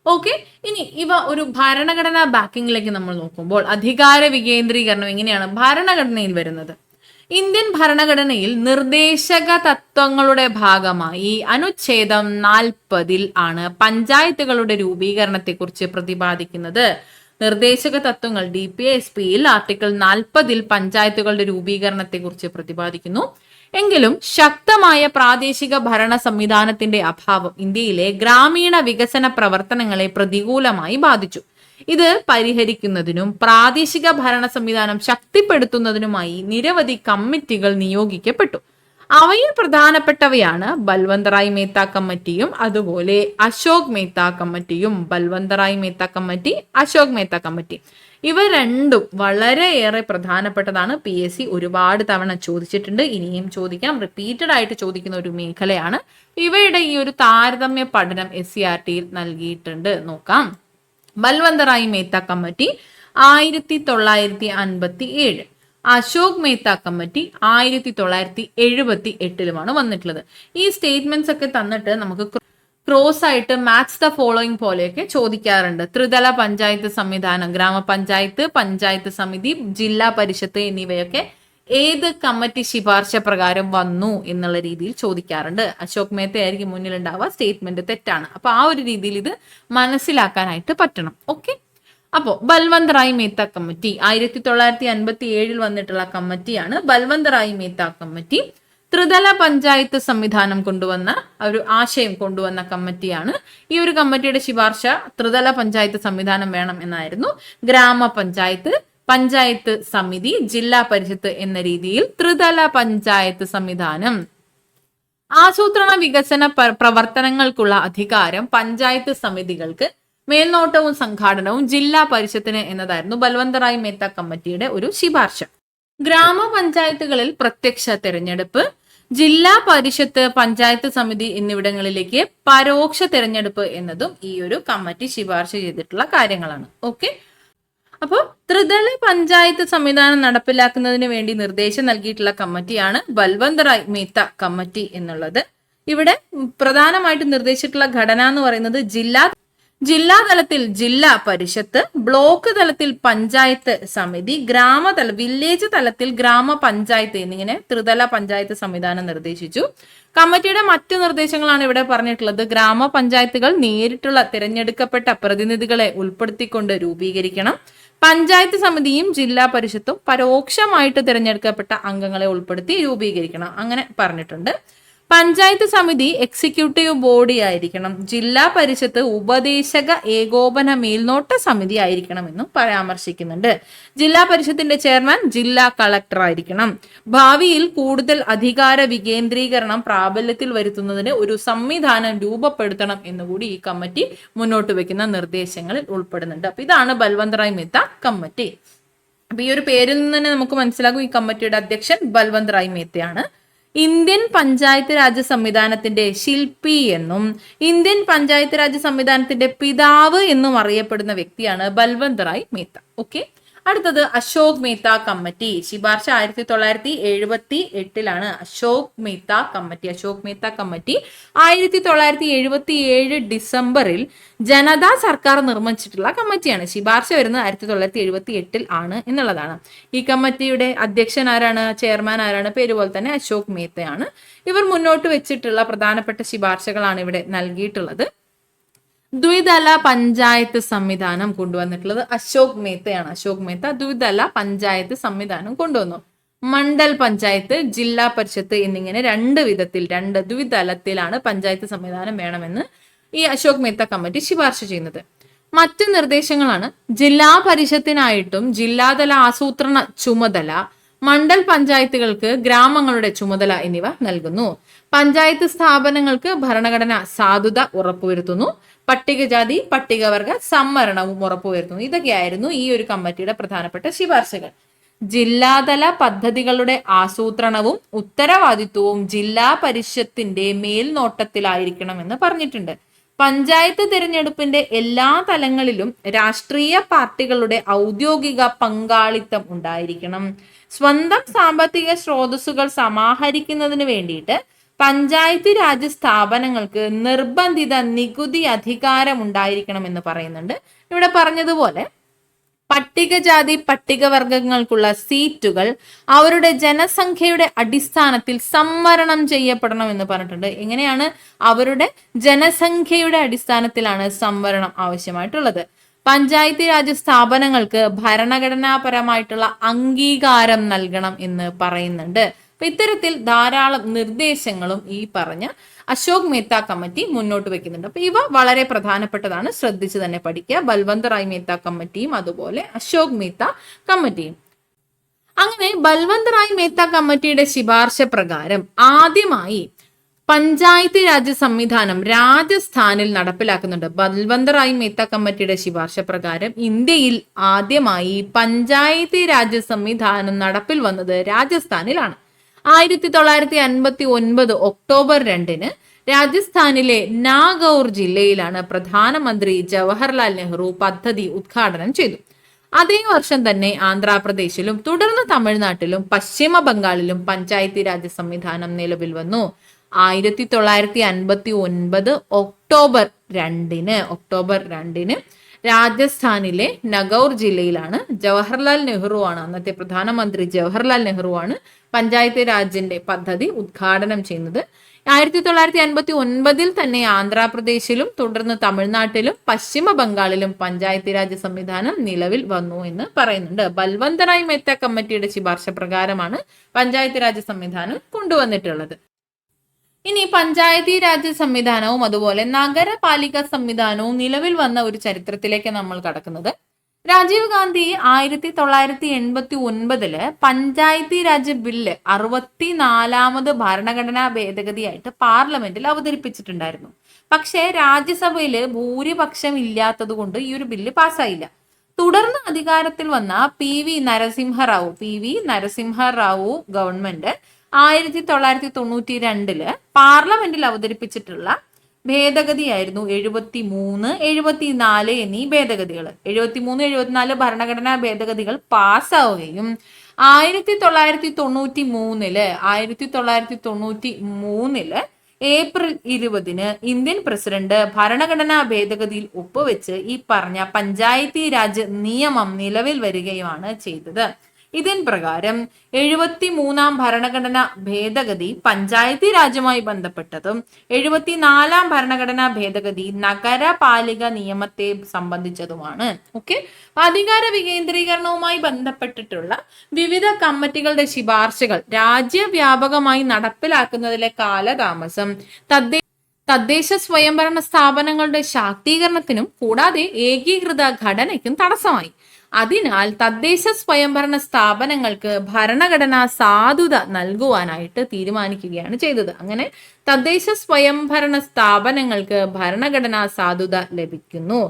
A: ഓക്കെ, ഇനി ഇവ ഒരു ഭരണഘടനാ ബാക്കിങ്ങിലേക്ക് നമ്മൾ നോക്കുമ്പോൾ അധികാര വികേന്ദ്രീകരണം എങ്ങനെയാണ് ഭരണഘടനയിൽ വരുന്നത്? ഇന്ത്യൻ ഭരണഘടനയിൽ നിർദ്ദേശക തത്വങ്ങളുടെ ഭാഗമായി അനുച്ഛേദം 40 ആണ് പഞ്ചായത്തുകളുടെ രൂപീകരണത്തെക്കുറിച്ച് പ്രതിപാദിക്കുന്നത്. നിർദ്ദേശക തത്വങ്ങൾ DPSPയിൽ ആർട്ടിക്കിൾ 40 പഞ്ചായത്തുകളുടെ രൂപീകരണത്തെക്കുറിച്ച് പ്രതിപാദിക്കുന്നു. എങ്കിലും ശക്തമായ പ്രാദേശിക ഭരണ സംവിധാനത്തിന്റെ അഭാവം ഇന്ത്യയിലെ ഗ്രാമീണ വികസന പ്രവർത്തനങ്ങളെ പ്രതികൂലമായി ബാധിച്ചു. ഇത് പരിഹരിക്കുന്നതിനും പ്രാദേശിക ഭരണ സംവിധാനം ശക്തിപ്പെടുത്തുന്നതിനുമായി നിരവധി കമ്മിറ്റികൾ നിയോഗിക്കപ്പെട്ടു. അവയിൽ പ്രധാനപ്പെട്ടവയാണ് ബൽവന്ത് റായ് മേത്ത കമ്മിറ്റിയും അതുപോലെ അശോക് മേത്ത കമ്മിറ്റിയും. ബൽവന്ത് റായ് മേത്ത കമ്മിറ്റി, അശോക് മേത്ത കമ്മിറ്റി, ഇവ രണ്ടും വളരെയേറെ പ്രധാനപ്പെട്ടതാണ്. PSC ഒരുപാട് തവണ ചോദിച്ചിട്ടുണ്ട്, ഇനിയും ചോദിക്കാം. റിപ്പീറ്റഡ് ആയിട്ട് ചോദിക്കുന്ന ഒരു മേഖലയാണ്. ഇവയുടെ ഈ ഒരു താരതമ്യ പഠനം SCRTയിൽ നൽകിയിട്ടുണ്ട്. നോക്കാം. ബൽവന്ത് റായ് മേത്ത കമ്മിറ്റി 1957, അശോക് മേത്ത കമ്മിറ്റി 1978 വന്നിട്ടുള്ളത്. ഈ സ്റ്റേറ്റ്മെന്റ്സ് ഒക്കെ തന്നിട്ട് നമുക്ക് ക്രോസ് ആയിട്ട് മാച്ച് ദ ഫോളോയിങ് പോലെയൊക്കെ ചോദിക്കാറുണ്ട്. ത്രിതല പഞ്ചായത്ത് സംവിധാനം, ഗ്രാമപഞ്ചായത്ത്, പഞ്ചായത്ത് സമിതി, ജില്ലാ പരിഷത്ത് എന്നിവയൊക്കെ ഏത് കമ്മിറ്റി ശുപാർശ പ്രകാരം വന്നു എന്നുള്ള രീതിയിൽ ചോദിക്കാറുണ്ട്. അശോക് മേത്ത ആയിരിക്കും മുന്നിലുണ്ടാവുക, സ്റ്റേറ്റ്മെന്റ് തെറ്റാണ്. അപ്പൊ ആ ഒരു രീതിയിൽ ഇത് മനസ്സിലാക്കാനായിട്ട് പറ്റണം. ഓക്കെ, അപ്പോ ബൽവന്ത് റായ് മേത്ത കമ്മിറ്റി 1957 വന്നിട്ടുള്ള കമ്മിറ്റിയാണ് ബൽവന്ത് റായ് മേത്ത കമ്മിറ്റി. ത്രിതല പഞ്ചായത്ത് സംവിധാനം കൊണ്ടുവന്ന ഒരു ആശയം കൊണ്ടുവന്ന കമ്മിറ്റിയാണ്. ഈ ഒരു കമ്മിറ്റിയുടെ ശുപാർശ ത്രിതല പഞ്ചായത്ത് സംവിധാനം വേണം എന്നായിരുന്നു. ഗ്രാമപഞ്ചായത്ത്, പഞ്ചായത്ത് സമിതി, ജില്ലാ പരിഷത്ത് എന്ന രീതിയിൽ ത്രിതല പഞ്ചായത്ത് സംവിധാനം. ആസൂത്രണ വികസന പ്രവർത്തനങ്ങൾക്കുള്ള അധികാരം പഞ്ചായത്ത് സമിതികൾക്ക്, മേൽനോട്ടവും സംഘാടനവും ജില്ലാ പരിഷത്തിന് എന്നതായിരുന്നു ബൽവന്ത് റായ് മേത്ത കമ്മിറ്റിയുടെ ഒരു ശുപാർശ. ഗ്രാമപഞ്ചായത്തുകളിൽ പ്രത്യക്ഷ തെരഞ്ഞെടുപ്പ്, ജില്ലാ പരിഷത്ത്, പഞ്ചായത്ത് സമിതി എന്നിവിടങ്ങളിലേക്ക് പരോക്ഷ തെരഞ്ഞെടുപ്പ് എന്നതും ഈ ഒരു കമ്മിറ്റി ശുപാർശ ചെയ്തിട്ടുള്ള കാര്യങ്ങളാണ്. ഓക്കെ, അപ്പോൾ ത്രിതല പഞ്ചായത്ത് സംവിധാനം നടപ്പിലാക്കുന്നതിന് വേണ്ടി നിർദ്ദേശം നൽകിയിട്ടുള്ള കമ്മിറ്റിയാണ് ബൽവന്ത് റായ് മേത്ത കമ്മിറ്റി എന്നുള്ളത്. ഇവിടെ പ്രധാനമായിട്ട് നിർദ്ദേശിച്ചിട്ടുള്ള ഘടന എന്ന് പറയുന്നത് ജില്ലാ തലത്തിൽ ജില്ലാ പരിഷത്ത്, ബ്ലോക്ക് തലത്തിൽ പഞ്ചായത്ത് സമിതി, വില്ലേജ് തലത്തിൽ ഗ്രാമപഞ്ചായത്ത് എന്നിങ്ങനെ ത്രിതല പഞ്ചായത്ത് സംവിധാനം നിർദ്ദേശിച്ചു. കമ്മിറ്റിയുടെ മറ്റു നിർദ്ദേശങ്ങളാണ് ഇവിടെ പറഞ്ഞിട്ടുള്ളത്. ഗ്രാമപഞ്ചായത്തുകൾ നേരിട്ടുള്ള തിരഞ്ഞെടുക്കപ്പെട്ട പ്രതിനിധികളെ ഉൾപ്പെടുത്തിക്കൊണ്ട് രൂപീകരിക്കണം. പഞ്ചായത്ത് സമിതിയും ജില്ലാ പരിഷത്തും പരോക്ഷമായിട്ട് തിരഞ്ഞെടുക്കപ്പെട്ട അംഗങ്ങളെ ഉൾപ്പെടുത്തി രൂപീകരിക്കണം, അങ്ങനെ പറഞ്ഞിട്ടുണ്ട്. പഞ്ചായത്ത് സമിതി എക്സിക്യൂട്ടീവ് ബോഡി ആയിരിക്കണം. ജില്ലാ പരിഷത്ത് ഉപദേശക ഏകോപന മേൽനോട്ട സമിതി ആയിരിക്കണം എന്നും പരാമർശിക്കുന്നുണ്ട്. ജില്ലാ പരിഷത്തിന്റെ ചെയർമാൻ ജില്ലാ കളക്ടർ ആയിരിക്കണം. ഭാവിയിൽ കൂടുതൽ അധികാര വികേന്ദ്രീകരണം പ്രാബല്യത്തിൽ വരുത്തുന്നതിന് ഒരു സംവിധാനം രൂപപ്പെടുത്തണം എന്നുകൂടി ഈ കമ്മിറ്റി മുന്നോട്ട് വെക്കുന്ന നിർദ്ദേശങ്ങളിൽ ഉൾപ്പെടുന്നുണ്ട്. അപ്പൊ ഇതാണ് ബൽവന്ത് റായ് മേത്ത കമ്മിറ്റി. അപ്പൊ ഈ ഒരു പേരിൽ നിന്ന് തന്നെ നമുക്ക് മനസ്സിലാകും ഈ കമ്മിറ്റിയുടെ അധ്യക്ഷൻ ബൽവന്ത് റായ് മേത്തയാണ്. ഇന്ത്യൻ പഞ്ചായത്ത് രാജ് സംവിധാനത്തിന്റെ ശില്പി എന്നും ഇന്ത്യൻ പഞ്ചായത്ത് രാജ് സംവിധാനത്തിന്റെ പിതാവ് എന്നും അറിയപ്പെടുന്ന വ്യക്തിയാണ് ബൽവന്ത് റായ് മേത്ത. ഓക്കെ, അടുത്തത് അശോക് മേത്ത കമ്മിറ്റി. ശുപാർശ 1978 അശോക് മേത്ത കമ്മിറ്റി 1977 ഡിസംബറിൽ ജനതാ സർക്കാർ നിർമ്മിച്ചിട്ടുള്ള കമ്മിറ്റിയാണ്. ശുപാർശ വരുന്നത് 1978 ആണ് എന്നുള്ളതാണ്. ഈ കമ്മിറ്റിയുടെ അധ്യക്ഷൻ ആരാണ്, ചെയർമാൻ ആരാണ്? പേര് പോലെ തന്നെ അശോക് മേത്തയാണ്. ഇവർ മുന്നോട്ട് വെച്ചിട്ടുള്ള പ്രധാനപ്പെട്ട ശുപാർശകളാണ് ഇവിടെ നൽകിയിട്ടുള്ളത്. ദ്വിതല പഞ്ചായത്ത് സംവിധാനം കൊണ്ടുവന്നിട്ടുള്ളത് അശോക് മേത്തയാണ്. അശോക് മേത്ത ദ്വിതല പഞ്ചായത്ത് സംവിധാനം കൊണ്ടുവന്നു. മണ്ഡൽ പഞ്ചായത്ത്, ജില്ലാ പരിഷത്ത് എന്നിങ്ങനെ രണ്ട് ദ്വിതലത്തിലാണ് പഞ്ചായത്ത് സംവിധാനം വേണമെന്ന് ഈ അശോക് മേത്ത കമ്മിറ്റി ശുപാർശ ചെയ്യുന്നത്. മറ്റ് നിർദ്ദേശങ്ങളാണ് ജില്ലാ പരിഷത്തിനായിട്ടും ജില്ലാതല ആസൂത്രണ ചുമതല, മണ്ഡൽ പഞ്ചായത്തുകൾക്ക് ഗ്രാമങ്ങളുടെ ചുമതല എന്നിവ നൽകുന്നു. പഞ്ചായത്ത് സ്ഥാപനങ്ങൾക്ക് ഭരണഘടന സാധുത ഉറപ്പുവരുത്തുന്നു. പട്ടികജാതി പട്ടികവർഗ സംവരണവും ഉറപ്പുവരുത്തുന്നു. ഇതൊക്കെയായിരുന്നു ഈ ഒരു കമ്മിറ്റിയുടെ പ്രധാനപ്പെട്ട ശുപാർശകൾ. ജില്ലാതല പദ്ധതികളുടെ ആസൂത്രണവും ഉത്തരവാദിത്വവും ജില്ലാ പരിഷത്തിന്റെ മേൽനോട്ടത്തിലായിരിക്കണമെന്ന് പറഞ്ഞിട്ടുണ്ട്. പഞ്ചായത്ത് തിരഞ്ഞെടുപ്പിന്റെ എല്ലാ തലങ്ങളിലും രാഷ്ട്രീയ പാർട്ടികളുടെ ഔദ്യോഗിക പങ്കാളിത്തം ഉണ്ടായിരിക്കണം. സ്വന്തം സാമ്പത്തിക സ്രോതസ്സുകൾ സമാഹരിക്കുന്നതിന് വേണ്ടിയിട്ട് പഞ്ചായത്ത് രാജ് സ്ഥാപനങ്ങൾക്ക് നിർബന്ധിത നികുതി അധികാരം ഉണ്ടായിരിക്കണം എന്ന് പറയുന്നുണ്ട്. ഇവിടെ പറഞ്ഞതുപോലെ പട്ടികജാതി പട്ടികവർഗങ്ങൾക്കുള്ള സീറ്റുകൾ അവരുടെ ജനസംഖ്യയുടെ അടിസ്ഥാനത്തിൽ സംവരണം ചെയ്യപ്പെടണം എന്ന് പറഞ്ഞിട്ടുണ്ട്. എങ്ങനെയാണ്? അവരുടെ ജനസംഖ്യയുടെ അടിസ്ഥാനത്തിലാണ് സംവരണം ആവശ്യമായിട്ടുള്ളത്. പഞ്ചായത്ത് രാജ് സ്ഥാപനങ്ങൾക്ക് ഭരണഘടനാപരമായിട്ടുള്ള അംഗീകാരം നൽകണം എന്ന് പറയുന്നുണ്ട്. അപ്പൊ ഇത്തരത്തിൽ ധാരാളം നിർദ്ദേശങ്ങളും ഈ പറഞ്ഞ അശോക് മേത്ത കമ്മിറ്റി മുന്നോട്ട് വെക്കുന്നുണ്ട്. അപ്പൊ ഇവ വളരെ പ്രധാനപ്പെട്ടതാണ്, ശ്രദ്ധിച്ച് തന്നെ പഠിക്കുക. ബൽവന്ത് റായ് മേത്ത കമ്മിറ്റിയും അതുപോലെ അശോക് മേത്ത കമ്മിറ്റിയും. അങ്ങനെ ബൽവന്ത് റായ് മേത്ത കമ്മിറ്റിയുടെ ശുപാർശ പ്രകാരം ആദ്യമായി പഞ്ചായത്ത് രാജ് സംവിധാനം രാജസ്ഥാനിൽ നടപ്പിലാക്കുന്നുണ്ട്. ബൽവന്ത് റായ് മേത്ത കമ്മിറ്റിയുടെ ശുപാർശ പ്രകാരം ഇന്ത്യയിൽ ആദ്യമായി പഞ്ചായത്ത് രാജ് സംവിധാനം നടപ്പിൽ വന്നത് രാജസ്ഥാനിലാണ്. 1959 ഒക്ടോബർ 2 രാജസ്ഥാനിലെ നാഗൌർ ജില്ലയിലാണ് പ്രധാനമന്ത്രി ജവഹർലാൽ നെഹ്റു പദ്ധതി ഉദ്ഘാടനം ചെയ്തു. അതേ വർഷം തന്നെ ആന്ധ്രാപ്രദേശിലും തുടർന്ന് തമിഴ്നാട്ടിലും പശ്ചിമ ബംഗാളിലും പഞ്ചായത്ത് രാജ് സംവിധാനം നിലവിൽ വന്നു. 1959 ഒക്ടോബർ 2 രാജസ്ഥാനിലെ നഗൌർ ജില്ലയിലാണ് ജവഹർലാൽ നെഹ്റു ആണ്, അന്നത്തെ പ്രധാനമന്ത്രി ജവഹർലാൽ നെഹ്റു ആണ് പഞ്ചായത്ത് രാജിന്റെ പദ്ധതി ഉദ്ഘാടനം ചെയ്യുന്നത്. 1959 തന്നെ ആന്ധ്രാപ്രദേശിലും തുടർന്ന് തമിഴ്നാട്ടിലും പശ്ചിമ ബംഗാളിലും പഞ്ചായത്ത് രാജ് സംവിധാനം നിലവിൽ വന്നു എന്ന് പറയുന്നുണ്ട്. ബൽവന്ത് റായ് മേത്ത കമ്മിറ്റിയുടെ ശുപാർശ പ്രകാരമാണ് പഞ്ചായത്ത് രാജ് സംവിധാനം കൊണ്ടുവന്നിട്ടുള്ളത്. ഇനി പഞ്ചായത്തി രാജ് സംവിധാനവും അതുപോലെ നഗരപാലിക സംവിധാനവും നിലവിൽ വന്ന ഒരു ചരിത്രത്തിലേക്ക് നമ്മൾ കടക്കുന്നത്. രാജീവ് ഗാന്ധി 1989 പഞ്ചായത്തി രാജ് ബില്ല് 64ാമത് ഭരണഘടനാ ഭേദഗതിയായിട്ട് പാർലമെന്റിൽ അവതരിപ്പിച്ചിട്ടുണ്ടായിരുന്നു. പക്ഷേ രാജ്യസഭയില് ഭൂരിപക്ഷം ഇല്ലാത്തത് കൊണ്ട് ഈ ഒരു ബില്ല് പാസ്സായില്ല. തുടർന്ന് അധികാരത്തിൽ വന്ന പി വി നരസിംഹറാവു ഗവൺമെന്റ് 1992 പാർലമെന്റിൽ അവതരിപ്പിച്ചിട്ടുള്ള ഭേദഗതിയായിരുന്നു 73, 74 എന്നീ ഭേദഗതികൾ. 73, 74 ഭരണഘടനാ ഭേദഗതികൾ പാസ്സാവുകയും 1993 ഏപ്രിൽ 20 ഇന്ത്യൻ പ്രസിഡന്റ് ഭരണഘടനാ ഭേദഗതിയിൽ ഒപ്പുവെച്ച് ഈ പറഞ്ഞ പഞ്ചായത്തി രാജ് നിയമം നിലവിൽ വരികയുമാണ് ചെയ്തത്. ഇതിൻ പ്രകാരം 73ാം ഭരണഘടനാ ഭേദഗതി പഞ്ചായത്തി രാജുമായി ബന്ധപ്പെട്ടതും 74ാം ഭരണഘടനാ ഭേദഗതി നഗരപാലിക നിയമത്തെ സംബന്ധിച്ചതുമാണ്. ഓക്കെ, അധികാര വികേന്ദ്രീകരണവുമായി ബന്ധപ്പെട്ടിട്ടുള്ള വിവിധ കമ്മിറ്റികളുടെ ശുപാർശകൾ രാജ്യവ്യാപകമായി നടപ്പിലാക്കുന്നതിലെ കാലതാമസം തദ്ദേശ സ്വയംഭരണ സ്ഥാപനങ്ങളുടെ ശാക്തീകരണത്തിനും കൂടാതെ ഏകീകൃത ഘടനയ്ക്കും തടസ്സമായി. അതിനാൽ തദ്ദേശ സ്വയംഭരണ സ്ഥാപനങ്ങൾക്ക് ഭരണഘടനാ സാധുത നൽകുവാനായിട്ട് തീരുമാനിക്കുകയാണ് ചെയ്തത്. അങ്ങനെ തദ്ദേശ സ്വയംഭരണ സ്ഥാപനങ്ങൾക്ക് ഭരണഘടനാ സാധുത ലഭിക്കുന്നു.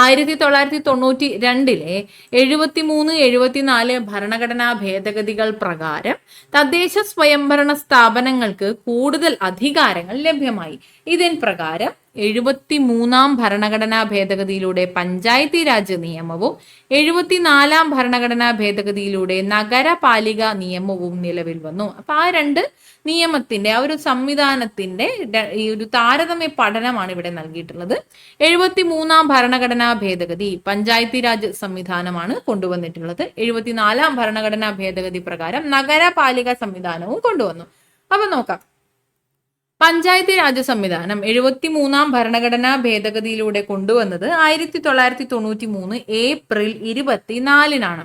A: 1992 73, 74 ഭരണഘടനാ ഭേദഗതികൾ പ്രകാരം തദ്ദേശ സ്വയംഭരണ സ്ഥാപനങ്ങൾക്ക് കൂടുതൽ അധികാരങ്ങൾ ലഭ്യമായി. ഇതിൻ പ്രകാരം 73-ാം ഭരണഘടനാ ഭേദഗതിയിലൂടെ പഞ്ചായത്തി രാജ് നിയമവും 74-ാം ഭരണഘടനാ ഭേദഗതിയിലൂടെ നഗരപാലിക നിയമവും നിലവിൽ വന്നു. അപ്പൊ ആ രണ്ട് നിയമത്തിന്റെ ആ ഒരു സംവിധാനത്തിന്റെ ഈ ഒരു താരതമ്യ പഠനമാണ് ഇവിടെ നൽകിയിട്ടുള്ളത്. 73-ാം ഭരണഘടനാ ഭേദഗതി പഞ്ചായത്തി രാജ് സംവിധാനമാണ് കൊണ്ടുവന്നിട്ടുള്ളത്. 74-ാം ഭരണഘടനാ ഭേദഗതി പ്രകാരം നഗരപാലിക സംവിധാനവും കൊണ്ടുവന്നു. അപ്പൊ നോക്കാം. പഞ്ചായത്തി രാജ് സംവിധാനം 73-ാം ഭരണഘടനാ ഭേദഗതിയിലൂടെ കൊണ്ടുവന്നത് 1993 ഏപ്രിൽ 24-നാണ്.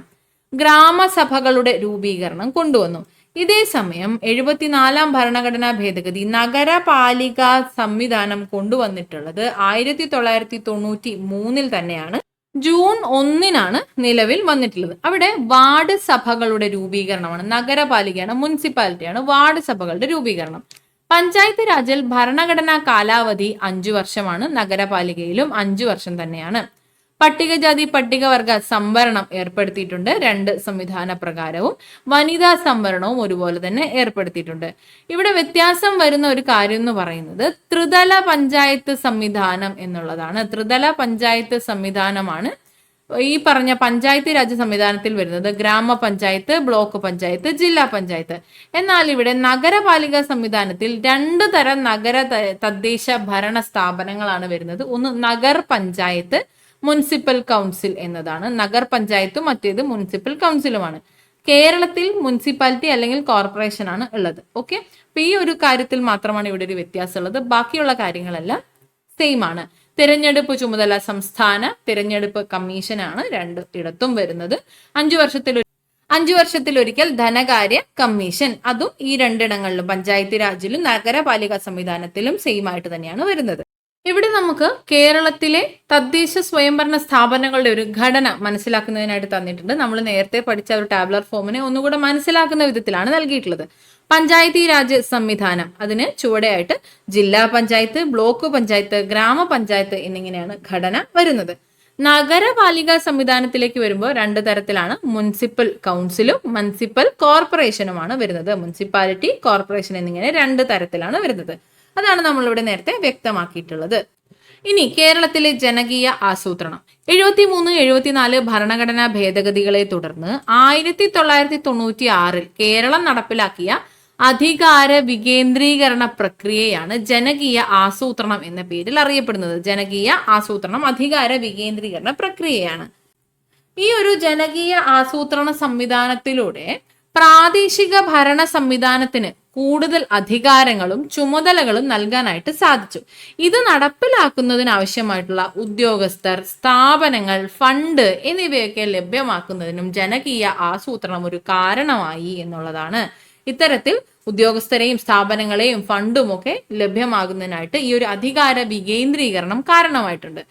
A: ഗ്രാമസഭകളുടെ രൂപീകരണം കൊണ്ടുവന്നു. ഇതേ സമയം 74-ാം ഭരണഘടനാ ഭേദഗതി നഗരപാലിക സംവിധാനം കൊണ്ടുവന്നിട്ടുള്ളത് 1993 തന്നെയാണ്. ജൂൺ 1-നാണ് നിലവിൽ വന്നിട്ടുള്ളത്. അവിടെ വാർഡ് സഭകളുടെ രൂപീകരണമാണ്. നഗരപാലികയാണ്, മുനിസിപ്പാലിറ്റിയാണ്, വാർഡ് സഭകളുടെ രൂപീകരണം. പഞ്ചായത്ത് രാജിൽ ഭരണഘടനാ കാലാവധി 5 വർഷമാണ്. നഗരപാലികയിലും 5 വർഷം തന്നെയാണ്. പട്ടികജാതി പട്ടികവർഗ സംവരണം ഏർപ്പെടുത്തിയിട്ടുണ്ട്. 2 സംവിധാന പ്രകാരവും വനിതാ സംവരണവും ഒരുപോലെ തന്നെ ഏർപ്പെടുത്തിയിട്ടുണ്ട്. ഇവിടെ വ്യത്യാസം വരുന്ന ഒരു കാര്യം എന്ന് പറയുന്നത് ത്രിതല പഞ്ചായത്ത് സംവിധാനം എന്നുള്ളതാണ്. ത്രിതല പഞ്ചായത്ത് സംവിധാനമാണ് ഈ പറഞ്ഞ പഞ്ചായത്ത് രാജ് സംവിധാനത്തിൽ വരുന്നത്. ഗ്രാമപഞ്ചായത്ത്, ബ്ലോക്ക് പഞ്ചായത്ത്, ജില്ലാ പഞ്ചായത്ത്. എന്നാൽ ഇവിടെ നഗരപാലിക സംവിധാനത്തിൽ 2 തരം തദ്ദേശ ഭരണ സ്ഥാപനങ്ങളാണ് വരുന്നത്. ഒന്ന് നഗർ പഞ്ചായത്ത്, മുനിസിപ്പൽ കൗൺസിൽ എന്നതാണ്. നഗർ പഞ്ചായത്തും മറ്റേത് മുനിസിപ്പൽ കൗൺസിലുമാണ്. കേരളത്തിൽ മുനിസിപ്പാലിറ്റി അല്ലെങ്കിൽ കോർപ്പറേഷൻ ആണ് ഉള്ളത്. ഓക്കെ, അപ്പൊ ഈ ഒരു കാര്യത്തിൽ മാത്രമാണ് ഇവിടെ ഒരു വ്യത്യാസം ഉള്ളത്. ബാക്കിയുള്ള കാര്യങ്ങളെല്ലാം സെയിം ആണ്. തിരഞ്ഞെടുപ്പ് ചുമതല സംസ്ഥാന തിരഞ്ഞെടുപ്പ് കമ്മീഷനാണ് 2 ഇടത്തും വരുന്നത്. 5 വർഷത്തിലൊരിക്കൽ ധനകാര്യ കമ്മീഷൻ, അതും ഈ 2 ഇടങ്ങളിലും പഞ്ചായത്ത് രാജിലും നഗരപാലിക സംവിധാനത്തിലും സെയിം ആയിട്ട് തന്നെയാണ് വരുന്നത്. ഇവിടെ നമുക്ക് കേരളത്തിലെ തദ്ദേശ സ്വയംഭരണ സ്ഥാപനങ്ങളുടെ ഒരു ഘടന മനസ്സിലാക്കുന്നതിനായിട്ട് തന്നിട്ടുണ്ട്. നമ്മൾ നേരത്തെ പഠിച്ച ഒരു ടാബ്ലർ ഫോമിനെ ഒന്നുകൂടെ മനസ്സിലാക്കുന്ന വിധത്തിലാണ് നൽകിയിട്ടുള്ളത്. പഞ്ചായത്തി രാജ് സംവിധാനം, അതിന് ചുവടെയായിട്ട് ജില്ലാ പഞ്ചായത്ത്, ബ്ലോക്ക് പഞ്ചായത്ത്, ഗ്രാമപഞ്ചായത്ത് എന്നിങ്ങനെയാണ് ഘടന വരുന്നത്. നഗരപാലിക സംവിധാനത്തിലേക്ക് വരുമ്പോൾ 2 തരത്തിലാണ്. മുനിസിപ്പൽ കൗൺസിലും മുനിസിപ്പൽ കോർപ്പറേഷനുമാണ് വരുന്നത്. മുനിസിപ്പാലിറ്റി, കോർപ്പറേഷൻ എന്നിങ്ങനെ 2 തരത്തിലാണ് വരുന്നത്. അതാണ് നമ്മളിവിടെ നേരത്തെ വ്യക്തമാക്കിയിട്ടുള്ളത്. ഇനി കേരളത്തിലെ ജനകീയ ആസൂത്രണം. 73-74 ഭരണഘടനാ ഭേദഗതികളെ തുടർന്ന് 1996 കേരളം നടപ്പിലാക്കിയ അധികാര വികേന്ദ്രീകരണ പ്രക്രിയയാണ് ജനകീയ ആസൂത്രണം എന്ന പേരിൽ അറിയപ്പെടുന്നത്. ജനകീയ ആസൂത്രണം അധികാര വികേന്ദ്രീകരണ പ്രക്രിയയാണ്. ഈ ഒരു ജനകീയ ആസൂത്രണ സംവിധാനത്തിലൂടെ പ്രാദേശിക ഭരണ സംവിധാനത്തിന് കൂടുതൽ അധികാരങ്ങളും ചുമതലകളും നൽകാനായിട്ട് സാധിച്ചു. ഇത് നടപ്പിലാക്കുന്നതിന് ആവശ്യമായിട്ടുള്ള ഉദ്യോഗസ്ഥർ, സ്ഥാപനങ്ങൾ, ഫണ്ട് എന്നിവയൊക്കെ ലഭ്യമാക്കുന്നതിനും ജനകീയ ആസൂത്രണം ഒരു കാരണമായി എന്നുള്ളതാണ്. ഇത്തരത്തിൽ ഉദ്യോഗസ്ഥരെയും സ്ഥാപനങ്ങളെയും ഫണ്ടും ഒക്കെ ലഭ്യമാകുന്നതിനായിട്ട് ഈ ഒരു അധികാര വികേന്ദ്രീകരണം കാരണമായിട്ടുണ്ട്.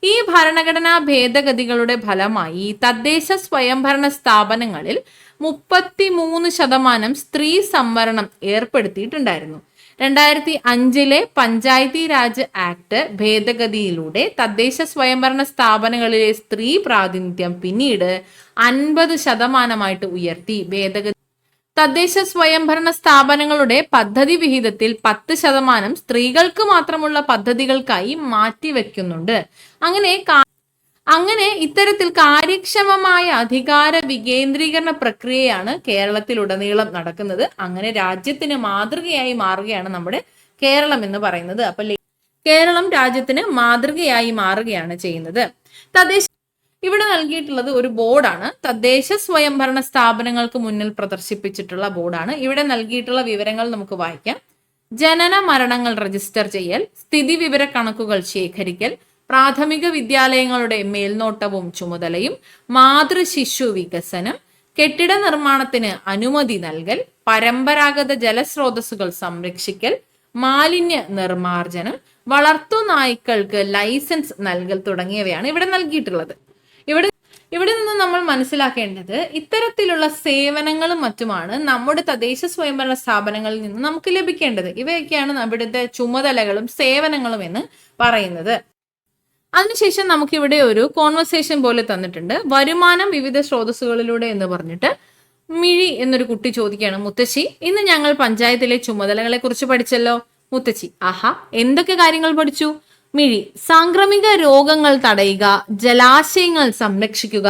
A: ഈ ഭരണഘടനാ ഭേദഗതികളുടെ ഫലമായി തദ്ദേശ സ്വയംഭരണ സ്ഥാപനങ്ങളിൽ 33% സ്ത്രീ സംവരണം ഏർപ്പെടുത്തിയിട്ടുണ്ടായിരുന്നു. 2005 പഞ്ചായത്തി രാജ് ആക്ട് ഭേദഗതിയിലൂടെ തദ്ദേശ സ്വയംഭരണ സ്ഥാപനങ്ങളിലെ സ്ത്രീ പ്രാതിനിധ്യം പിന്നീട് 50% ഉയർത്തി. തദ്ദേശ സ്വയംഭരണ സ്ഥാപനങ്ങളുടെ പദ്ധതി വിഹിതത്തിൽ 10% സ്ത്രീകൾക്ക് മാത്രമുള്ള പദ്ധതികൾക്കായി മാറ്റിവെക്കുന്നുണ്ട്. അങ്ങനെ ഇത്തരത്തിൽ കാര്യക്ഷമമായ അധികാര വികേന്ദ്രീകരണ പ്രക്രിയയാണ് കേരളത്തിലുടനീളം നടക്കുന്നത്. അങ്ങനെ രാജ്യത്തിന് മാതൃകയായി മാറുകയാണ് നമ്മുടെ കേരളം എന്ന് പറയുന്നത്. അപ്പൊ കേരളം രാജ്യത്തിന് മാതൃകയായി മാറുകയാണ് ചെയ്യുന്നത്. ഇവിടെ നൽകിയിട്ടുള്ളത് ഒരു ബോർഡാണ്. തദ്ദേശ സ്വയംഭരണ സ്ഥാപനങ്ങൾക്ക് മുന്നിൽ പ്രദർശിപ്പിച്ചിട്ടുള്ള ബോർഡാണ്. ഇവിടെ നൽകിയിട്ടുള്ള വിവരങ്ങൾ നമുക്ക് വായിക്കാം. ജനന മരണങ്ങൾ രജിസ്റ്റർ ചെയ്യൽ, സ്ഥിതി വിവര കണക്കുകൾ ശേഖരിക്കൽ, പ്രാഥമിക വിദ്യാലയങ്ങളുടെ മേൽനോട്ടവും ചുമതലയും, മാതൃശിശു വികസനം, കെട്ടിട നിർമ്മാണത്തിന് അനുമതി നൽകൽ, പരമ്പരാഗത ജലസ്രോതസ്സുകൾ സംരക്ഷിക്കൽ, മാലിന്യ നിർമ്മാർജ്ജനം, വളർത്തു നായ്ക്കൾക്ക് ലൈസൻസ് നൽകൽ തുടങ്ങിയവയാണ് ഇവിടെ നൽകിയിട്ടുള്ളത്. ഇവിടെ നിന്ന് നമ്മൾ മനസ്സിലാക്കേണ്ടത് ഇത്തരത്തിലുള്ള സേവനങ്ങളും മറ്റുമാണ് നമ്മുടെ തദ്ദേശ സ്വയംഭരണ സ്ഥാപനങ്ങളിൽ നിന്ന് നമുക്ക് ലഭിക്കേണ്ടത്. ഇവയൊക്കെയാണ് ഇവിടുത്തെ ചുമതലകളും സേവനങ്ങളും എന്ന് പറയുന്നത്. അതിനുശേഷം നമുക്കിവിടെ ഒരു കോൺവെർസേഷൻ പോലെ തന്നിട്ടുണ്ട്. വരുമാനം വിവിധ സ്രോതസ്സുകളിലൂടെ എന്ന് പറഞ്ഞിട്ട് മിഴി എന്നൊരു കുട്ടി ചോദിക്കുകയാണ്, മുത്തശ്ശി, ഇന്ന് ഞങ്ങൾ പഞ്ചായത്തിലെ ചുമതലകളെ കുറിച്ച് പഠിച്ചല്ലോ. മുത്തശ്ശി, ആഹാ, എന്തൊക്കെ കാര്യങ്ങൾ പഠിച്ചു? മിഴി സാംക്രമിക രോഗങ്ങൾ തടയുക, ജലാശയങ്ങൾ സംരക്ഷിക്കുക,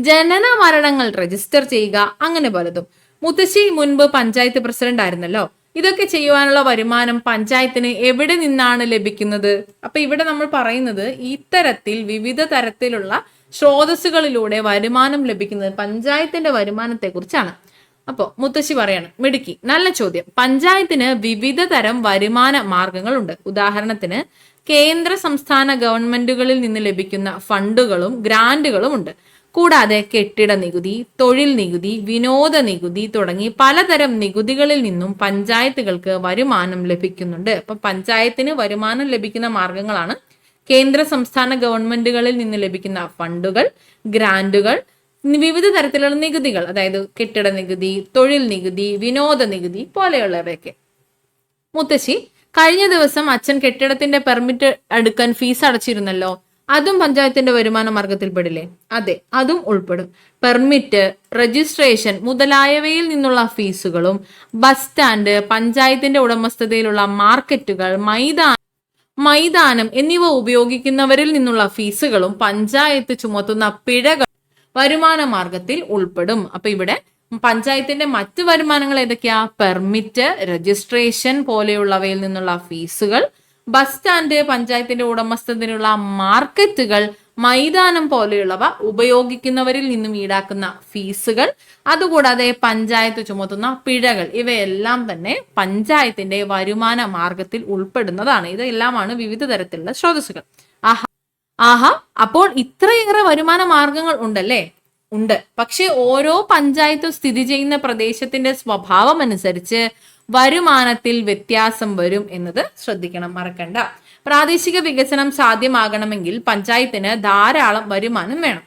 A: ജനന മരണങ്ങൾ രജിസ്റ്റർ ചെയ്യുക, അങ്ങനെ പലതും. മുത്തശ്ശി മുൻപ് പഞ്ചായത്ത് പ്രസിഡന്റ് ആയിരുന്നല്ലോ. ഇതൊക്കെ ചെയ്യുവാനുള്ള വരുമാനം പഞ്ചായത്തിന് എവിടെ നിന്നാണ് ലഭിക്കുന്നത്? അപ്പൊ ഇവിടെ നമ്മൾ പറയുന്നത് ഇത്തരത്തിൽ വിവിധ തരത്തിലുള്ള സ്രോതസ്സുകളിലൂടെ വരുമാനം ലഭിക്കുന്നത് പഞ്ചായത്തിന്റെ വരുമാനത്തെ കുറിച്ചാണ്. അപ്പോ മുത്തശ്ശി പറയാണ്, മിടുക്കി, നല്ല ചോദ്യം. പഞ്ചായത്തിന് വിവിധ തരം വരുമാന മാർഗങ്ങളുണ്ട്. ഉദാഹരണത്തിന് കേന്ദ്ര സംസ്ഥാന ഗവൺമെന്റുകളിൽ നിന്ന് ലഭിക്കുന്ന ഫണ്ടുകളും ഗ്രാന്റുകളും ഉണ്ട്. കൂടാതെ കെട്ടിട നികുതി, തൊഴിൽ നികുതി, വിനോദ നികുതി തുടങ്ങി പലതരം നികുതികളിൽ നിന്നും പഞ്ചായത്തുകൾക്ക് വരുമാനം ലഭിക്കുന്നുണ്ട്. അപ്പൊ പഞ്ചായത്തിന് വരുമാനം ലഭിക്കുന്ന മാർഗങ്ങളാണ് കേന്ദ്ര സംസ്ഥാന ഗവൺമെന്റുകളിൽ നിന്ന് ലഭിക്കുന്ന ഫണ്ടുകൾ, ഗ്രാന്റുകൾ, വിവിധ തരത്തിലുള്ള നികുതികൾ, അതായത് കെട്ടിട നികുതി, തൊഴിൽ നികുതി, വിനോദ നികുതി പോലെയുള്ളവയൊക്കെ. മുത്തശ്ശി, കഴിഞ്ഞ ദിവസം അച്ഛൻ കെട്ടിടത്തിന്റെ പെർമിറ്റ് എടുക്കാൻ ഫീസ് അടച്ചിരുന്നല്ലോ, അതും പഞ്ചായത്തിന്റെ വരുമാന മാർഗത്തിൽ പെടില്ലേ? അതെ, അതും ഉൾപ്പെടും. പെർമിറ്റ്, രജിസ്ട്രേഷൻ മുതലായവയിൽ നിന്നുള്ള ഫീസുകളും ബസ് സ്റ്റാൻഡ്, പഞ്ചായത്തിന്റെ ഉടമസ്ഥതയിലുള്ള മാർക്കറ്റുകൾ, മൈതാനം എന്നിവ ഉപയോഗിക്കുന്നവരിൽ നിന്നുള്ള ഫീസുകളും പഞ്ചായത്ത് ചുമത്തുന്ന പിഴകൾ വരുമാന മാർഗത്തിൽ ഉൾപ്പെടും. അപ്പൊ ഇവിടെ പഞ്ചായത്തിന്റെ മറ്റ് വരുമാനങ്ങൾ ഏതൊക്കെയാ? പെർമിറ്റ്, രജിസ്ട്രേഷൻ പോലെയുള്ളവയിൽ നിന്നുള്ള ഫീസുകൾ, ബസ് സ്റ്റാൻഡ്, പഞ്ചായത്തിന്റെ ഉടമസ്ഥതയിലുള്ള മാർക്കറ്റുകൾ, മൈതാനം പോലെയുള്ളവ ഉപയോഗിക്കുന്നവരിൽ നിന്നും ഈടാക്കുന്ന ഫീസുകൾ, അതുകൂടാതെ പഞ്ചായത്ത് ചുമത്തുന്ന പിഴകൾ, ഇവയെല്ലാം തന്നെ പഞ്ചായത്തിന്റെ വരുമാന മാർഗത്തിൽ ഉൾപ്പെടുന്നതാണ്. ഇതെല്ലാമാണ് വിവിധ തരത്തിലുള്ള സ്രോതസ്സുകൾ. ആഹാ, അപ്പോൾ ഇത്രയേറെ വരുമാന മാർഗങ്ങൾ ഉണ്ടല്ലേ? ഉണ്ട്. പക്ഷെ ഓരോ പഞ്ചായത്തും സ്ഥിതി ചെയ്യുന്ന പ്രദേശത്തിന്റെ സ്വഭാവം അനുസരിച്ച് വരുമാനത്തിൽ വ്യത്യാസം വരും എന്നത് ശ്രദ്ധിക്കണം, മറക്കണ്ട. പ്രാദേശിക വികസനം സാധ്യമാകണമെങ്കിൽ പഞ്ചായത്തിന് ധാരാളം വരുമാനം വേണം.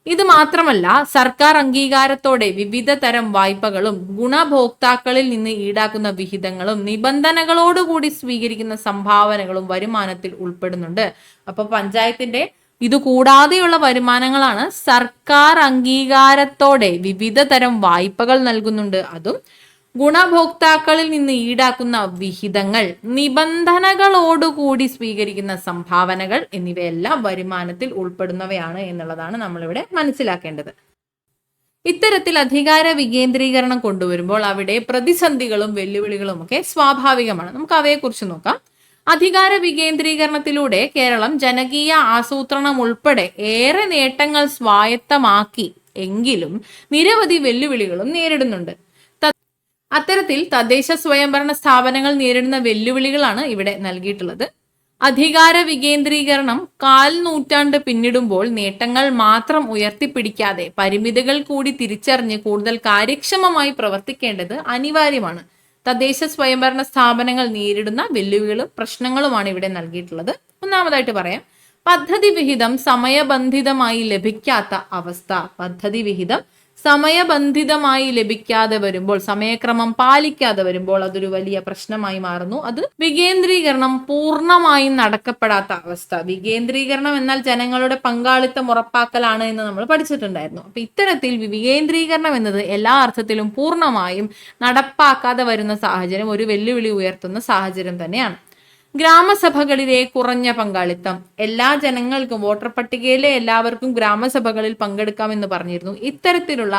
A: ഇത് മാത്രമല്ല, സർക്കാർ അംഗീകാരത്തോടെ വിവിധ തരം വായ്പകളും ഗുണഭോക്താക്കളിൽ നിന്ന് ഈടാക്കുന്ന വിഹിതങ്ങളും നിബന്ധനകളോടുകൂടി സ്വീകരിക്കുന്ന സംഭാവനകളും വരുമാനത്തിൽ ഉൾപ്പെടുന്നുണ്ട്. അപ്പൊ പഞ്ചായത്തിന്റെ ഇത് കൂടാതെയുള്ള വരുമാനങ്ങളാണ് സർക്കാർ അംഗീകാരത്തോടെ വിവിധ തരം വായ്പകൾ നൽകുന്നുണ്ട്, അതും ഗുണഭോക്താക്കളിൽ നിന്ന് ഈടാക്കുന്ന വിഹിതങ്ങൾ, നിബന്ധനകളോടുകൂടി സ്വീകരിക്കുന്ന സംഭാവനകൾ എന്നിവയെല്ലാം വരുമാനത്തിൽ ഉൾപ്പെടുന്നവയാണ് എന്നുള്ളതാണ് നമ്മളിവിടെ മനസ്സിലാക്കേണ്ടത്. ഇത്തരത്തിൽ അധികാര വികേന്ദ്രീകരണം കൊണ്ടുവരുമ്പോൾ അവിടെ പ്രതിസന്ധികളും വെല്ലുവിളികളും ഒക്കെ സ്വാഭാവികമാണ്. നമുക്ക് അവയെക്കുറിച്ച് നോക്കാം. അധികാര വികേന്ദ്രീകരണത്തിലൂടെ കേരളം ജനകീയ ആസൂത്രണം ഉൾപ്പെടെ ഏറെ നേട്ടങ്ങൾ സ്വായത്തമാക്കി എങ്കിലും നിരവധി വെല്ലുവിളികളും നേരിടുന്നുണ്ട്. അത്തരത്തിൽ തദ്ദേശ സ്വയംഭരണ സ്ഥാപനങ്ങൾ നേരിടുന്ന വെല്ലുവിളികളാണ് ഇവിടെ നൽകിയിട്ടുള്ളത്. അധികാര വികേന്ദ്രീകരണം 1/4 നൂറ്റാണ്ട് പിന്നിടുമ്പോൾ നേട്ടങ്ങൾ മാത്രം ഉയർത്തിപ്പിടിക്കാതെ പരിമിതികൾ കൂടി തിരിച്ചറിഞ്ഞ് കൂടുതൽ കാര്യക്ഷമമായി പ്രവർത്തിക്കേണ്ടത് അനിവാര്യമാണ്. തദ്ദേശ സ്വയംഭരണ സ്ഥാപനങ്ങൾ നേരിടുന്ന വെല്ലുവിളികളും പ്രശ്നങ്ങളുമാണ് ഇവിടെ നൽകിയിട്ടുള്ളത്. ഒന്നാമതായിട്ട് പറയാം, പദ്ധതി വിഹിതം സമയബന്ധിതമായി ലഭിക്കാത്ത അവസ്ഥ. പദ്ധതി വിഹിതം സമയബന്ധിതമായി ലഭിക്കാതെ വരുമ്പോൾ, സമയക്രമം പാലിക്കാതെ വരുമ്പോൾ അതൊരു വലിയ പ്രശ്നമായി മാറുന്നു. അത് വികേന്ദ്രീകരണം പൂർണ്ണമായും നടക്കപ്പെടാത്ത അവസ്ഥ. വികേന്ദ്രീകരണം എന്നാൽ ജനങ്ങളുടെ പങ്കാളിത്തം ഉറപ്പാക്കലാണ് എന്ന് നമ്മൾ പഠിച്ചിട്ടുണ്ടായിരുന്നു. അപ്പൊ ഇത്തരത്തിൽ വികേന്ദ്രീകരണം എന്നത് എല്ലാ അർത്ഥത്തിലും പൂർണ്ണമായും നടപ്പാക്കാതെ വരുന്ന സാഹചര്യം ഒരു വെല്ലുവിളി ഉയർത്തുന്ന സാഹചര്യം തന്നെയാണ്. ഗ്രാമസഭകളിലെ കുറഞ്ഞ പങ്കാളിത്തം. എല്ലാ ജനങ്ങൾക്കും, വോട്ടർ പട്ടികയിലെ എല്ലാവർക്കും ഗ്രാമസഭകളിൽ പങ്കെടുക്കാമെന്ന് പറഞ്ഞിരുന്നു. ഇത്തരത്തിലുള്ള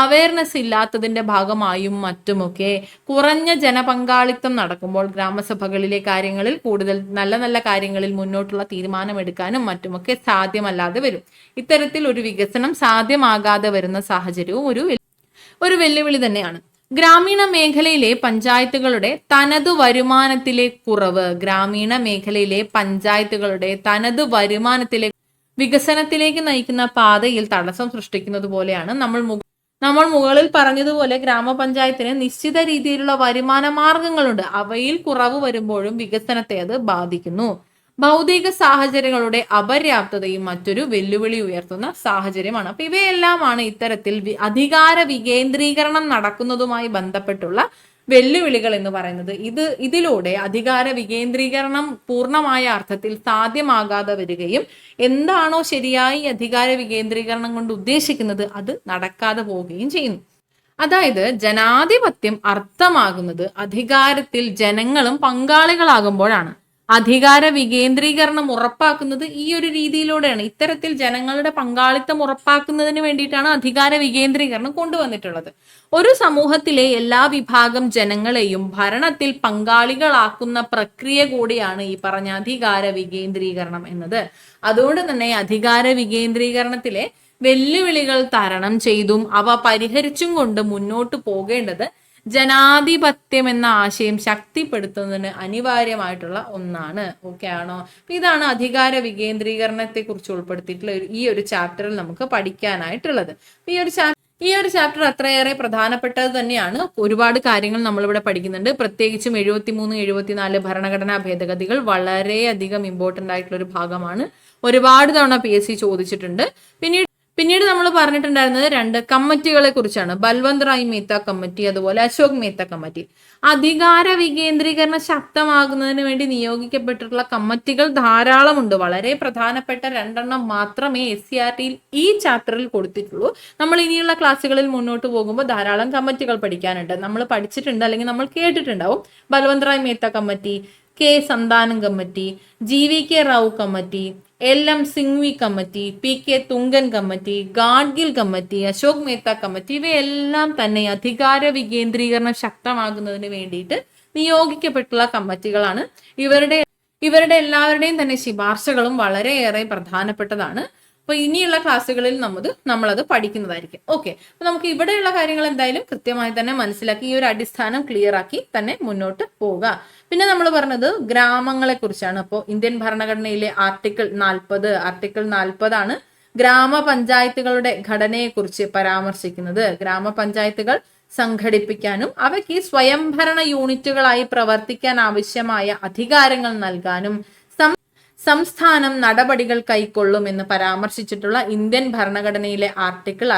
A: അവയർനെസ് ഇല്ലാത്തതിന്റെ ഭാഗമായും മറ്റുമൊക്കെ കുറഞ്ഞ ജനപങ്കാളിത്തം നടക്കുമ്പോൾ ഗ്രാമസഭകളിലെ കാര്യങ്ങളിൽ കൂടുതൽ നല്ല നല്ല കാര്യങ്ങളിൽ മുന്നോട്ടുള്ള തീരുമാനമെടുക്കാനും മറ്റുമൊക്കെ സാധ്യമല്ലാതെ വരും. ഇത്തരത്തിൽ ഒരു വികസനം സാധ്യമാകാതെ വരുന്ന സാഹചര്യവും ഒരു വെല്ലുവിളി തന്നെയാണ്. ഗ്രാമീണ മേഖലയിലെ പഞ്ചായത്തുകളുടെ തനതു വരുമാനത്തിലെ കുറവ്. ഗ്രാമീണ മേഖലയിലെ പഞ്ചായത്തുകളുടെ തനതു വരുമാനത്തിലെ വികസനത്തിലേക്ക് നയിക്കുന്ന പാതയിൽ തടസ്സം സൃഷ്ടിക്കുന്നത് പോലെയാണ്. നമ്മൾ മുകളിൽ പറഞ്ഞതുപോലെ ഗ്രാമപഞ്ചായത്തിന് നിശ്ചിത രീതിയിലുള്ള വരുമാന മാർഗങ്ങളുണ്ട്. അവയിൽ കുറവ് വരുമ്പോഴും വികസനത്തെ അത് ബാധിക്കുന്നു. ഭൗതിക സാഹചര്യങ്ങളുടെ അപര്യാപ്തതയും മറ്റൊരു വെല്ലുവിളി ഉയർത്തുന്ന സാഹചര്യമാണ്. അപ്പൊ ഇവയെല്ലാമാണ് ഇത്തരത്തിൽ അധികാര വികേന്ദ്രീകരണം നടക്കുന്നതുമായി ബന്ധപ്പെട്ടുള്ള വെല്ലുവിളികൾ എന്ന് പറയുന്നത്. ഇതിലൂടെ അധികാര വികേന്ദ്രീകരണം പൂർണ്ണമായ അർത്ഥത്തിൽ സാധ്യമാകാതെ വരികയും എന്താണോ ശരിയായി അധികാര വികേന്ദ്രീകരണം കൊണ്ട് ഉദ്ദേശിക്കുന്നത് അത് നടക്കാതെ പോവുകയും ചെയ്യുന്നു. അതായത് ജനാധിപത്യം അർത്ഥമാകുന്നത് അധികാരത്തിൽ ജനങ്ങളും പങ്കാളികളാകുമ്പോഴാണ്. അധികാര വികേന്ദ്രീകരണം ഉറപ്പാക്കുന്നത് ഈ ഒരു രീതിയിലൂടെയാണ്. ഇത്തരത്തിൽ ജനങ്ങളുടെ പങ്കാളിത്തം ഉറപ്പാക്കുന്നതിന് വേണ്ടിയിട്ടാണ് അധികാര വികേന്ദ്രീകരണം കൊണ്ടുവന്നിട്ടുള്ളത്. ഒരു സമൂഹത്തിലെ എല്ലാ വിഭാഗം ജനങ്ങളെയും ഭരണത്തിൽ പങ്കാളികളാക്കുന്ന പ്രക്രിയ കൂടിയാണ് ഈ പറഞ്ഞ അധികാര വികേന്ദ്രീകരണം എന്നത്. അതുകൊണ്ട് തന്നെ അധികാര വികേന്ദ്രീകരണത്തിലെ വെല്ലുവിളികൾ തരണം ചെയ്തും അവ പരിഹരിച്ചും കൊണ്ട് മുന്നോട്ട് പോകേണ്ടത് ജനാധിപത്യം എന്ന ആശയം ശക്തിപ്പെടുത്തുന്നതിന് അനിവാര്യമായിട്ടുള്ള ഒന്നാണ്. ഓക്കെ ആണോ? ഇതാണ് അധികാര വികേന്ദ്രീകരണത്തെ കുറിച്ച് ഉൾപ്പെടുത്തിയിട്ടുള്ള ഈ ഒരു ചാപ്റ്ററിൽ നമുക്ക് പഠിക്കാനായിട്ടുള്ളത്. ഈ ഒരു ചാപ്റ്റർ അത്രയേറെ പ്രധാനപ്പെട്ടത് തന്നെയാണ്. ഒരുപാട് കാര്യങ്ങൾ നമ്മളിവിടെ പഠിക്കുന്നുണ്ട്. പ്രത്യേകിച്ചും 73, 74 ഭരണഘടനാ ഭേദഗതികൾ വളരെയധികം ഇമ്പോർട്ടന്റ് ആയിട്ടുള്ള ഒരു ഭാഗമാണ്. ഒരുപാട് തവണ PSC ചോദിച്ചിട്ടുണ്ട്. പിന്നീട് നമ്മൾ പറഞ്ഞിട്ടുണ്ടായിരുന്നത് 2 കമ്മിറ്റികളെ കുറിച്ചാണ്. ബൽവന്ത് റായ് മേത്ത കമ്മിറ്റി, അതുപോലെ അശോക് മേത്ത കമ്മിറ്റി. അധികാര വികേന്ദ്രീകരണം ശക്തമാകുന്നതിന് വേണ്ടി നിയോഗിക്കപ്പെട്ടിട്ടുള്ള കമ്മിറ്റികൾ ധാരാളമുണ്ട്. വളരെ പ്രധാനപ്പെട്ട 2 മാത്രമേ SCRTയിൽ ഈ ചാപ്റ്ററിൽ കൊടുത്തിട്ടുള്ളൂ. നമ്മൾ ഇനിയുള്ള ക്ലാസ്സുകളിൽ മുന്നോട്ട് പോകുമ്പോൾ ധാരാളം കമ്മിറ്റികൾ പഠിക്കാനുണ്ട്. നമ്മൾ പഠിച്ചിട്ടുണ്ട്, അല്ലെങ്കിൽ നമ്മൾ കേട്ടിട്ടുണ്ടാവും. Balwant Rai Mehta committee, K Santhanam committee, GVK Rao committee, LM Singhvi committee, PK Thungon committee, Gadgil committee, Ashok Mehta committee, ഇവയെല്ലാം തന്നെ അധികാര വികേന്ദ്രീകരണം ശക്തമാകുന്നതിന് വേണ്ടിയിട്ട് നിയോഗിക്കപ്പെട്ടുള്ള കമ്മിറ്റികളാണ്. ഇവരുടെ എല്ലാവരുടെയും തന്നെ ശുപാർശകളും വളരെയേറെ പ്രധാനപ്പെട്ടതാണ്. അപ്പൊ ഇനിയുള്ള ക്ലാസ്സുകളിൽ നമ്മളത് പഠിക്കുന്നതായിരിക്കും. ഓക്കെ, അപ്പൊ നമുക്ക് ഇവിടെയുള്ള കാര്യങ്ങൾ എന്തായാലും കൃത്യമായി തന്നെ മനസ്സിലാക്കി ഈ ഒരു അടിസ്ഥാനം ക്ലിയർ ആക്കി തന്നെ മുന്നോട്ട് പോവുക. പിന്നെ നമ്മൾ പറഞ്ഞത് ഗ്രാമങ്ങളെ കുറിച്ചാണ്. അപ്പോൾ ഇന്ത്യൻ ഭരണഘടനയിലെ ആർട്ടിക്കിൾ 40 ആണ് ഗ്രാമപഞ്ചായത്തുകളുടെ ഘടനയെക്കുറിച്ച് പരാമർശിക്കുന്നത്. ഗ്രാമപഞ്ചായത്തുകൾ സംഘടിപ്പിക്കാനും അവയ്ക്ക് സ്വയംഭരണ യൂണിറ്റുകളായി പ്രവർത്തിക്കാൻ ആവശ്യമായ അധികാരങ്ങൾ നൽകാനും സംസ്ഥാനം നടപടികൾ കൈക്കൊള്ളും എന്ന് പരാമർശിച്ചിട്ടുള്ള ഇന്ത്യൻ ഭരണഘടനയിലെ ആർട്ടിക്കിൾ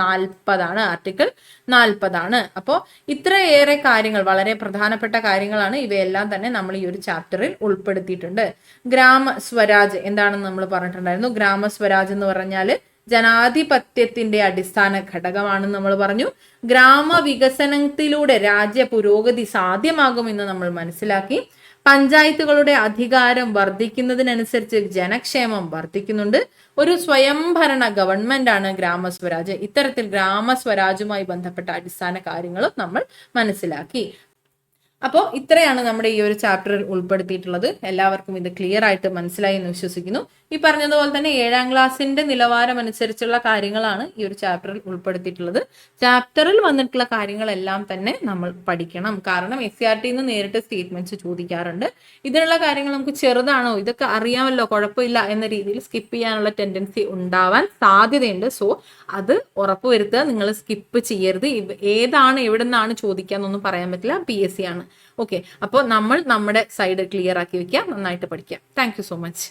A: 40 ആണ്. അപ്പോൾ ഇത്രയേറെ കാര്യങ്ങൾ, വളരെ പ്രധാനപ്പെട്ട കാര്യങ്ങളാണ്. ഇവയെല്ലാം തന്നെ നമ്മൾ ഈ ഒരു ചാപ്റ്ററിൽ ഉൾപ്പെടുത്തിയിട്ടുണ്ട്. ഗ്രാമസ്വരാജ് എന്താണെന്ന് നമ്മൾ പറഞ്ഞിട്ടുണ്ടായിരുന്നു. ഗ്രാമസ്വരാജ് എന്ന് പറഞ്ഞാൽ ജനാധിപത്യത്തിന്റെ അടിസ്ഥാന ഘടകമാണെന്ന് നമ്മൾ പറഞ്ഞു. ഗ്രാമവികസനത്തിലൂടെ രാജ്യ പുരോഗതി സാധ്യമാകുമെന്ന് നമ്മൾ മനസ്സിലാക്കി. പഞ്ചായത്തുകളുടെ അധികാരം വർദ്ധിക്കുന്നതിനനുസരിച്ച് ജനക്ഷേമം വർദ്ധിക്കുന്നുണ്ട്. ഒരു സ്വയംഭരണ ഗവൺമെന്റാണ് ഗ്രാമസ്വരാജ്. ഇത്തരത്തിൽ ഗ്രാമസ്വരാജുമായി ബന്ധപ്പെട്ട അടിസ്ഥാന കാര്യങ്ങളും നമ്മൾ മനസ്സിലാക്കി. അപ്പോൾ ഇത്രയാണ് നമ്മുടെ ഈ ഒരു ചാപ്റ്ററിൽ ഉൾപ്പെടുത്തിയിട്ടുള്ളത്. എല്ലാവർക്കും ഇത് ക്ലിയർ ആയിട്ട് മനസ്സിലായി എന്ന് വിശ്വസിക്കുന്നു. ഈ പറഞ്ഞതുപോലെ തന്നെ 7ാം ക്ലാസ്സിന്റെ നിലവാരം അനുസരിച്ചുള്ള കാര്യങ്ങളാണ് ഈ ഒരു ചാപ്റ്ററിൽ ഉൾപ്പെടുത്തിയിട്ടുള്ളത്. ചാപ്റ്ററിൽ വന്നിട്ടുള്ള കാര്യങ്ങളെല്ലാം തന്നെ നമ്മൾ പഠിക്കണം. കാരണം SCRTയിൽ നിന്ന് നേരിട്ട് സ്റ്റേറ്റ്മെന്റ്സ് ചോദിക്കാറുണ്ട്. ഇതിനുള്ള കാര്യങ്ങൾ നമുക്ക് ചെറുതാണോ, ഇതൊക്കെ അറിയാമല്ലോ, കുഴപ്പമില്ല എന്ന രീതിയിൽ സ്കിപ്പ് ചെയ്യാനുള്ള ടെൻഡൻസി ഉണ്ടാവാൻ സാധ്യതയുണ്ട്. സോ അത് ഉറപ്പുവരുത്തുക, നിങ്ങൾ സ്കിപ്പ് ചെയ്യരുത്. ഏതാണ് എവിടെ നിന്നാണ് ചോദിക്കാന്നൊന്നും പറയാൻ പറ്റില്ല, PSC ആണ്. ഓക്കെ, അപ്പോൾ നമ്മൾ നമ്മുടെ സൈഡ് ക്ലിയർ ആക്കി വെക്കുക, നന്നായിട്ട് പഠിക്കുക. Thank you so much.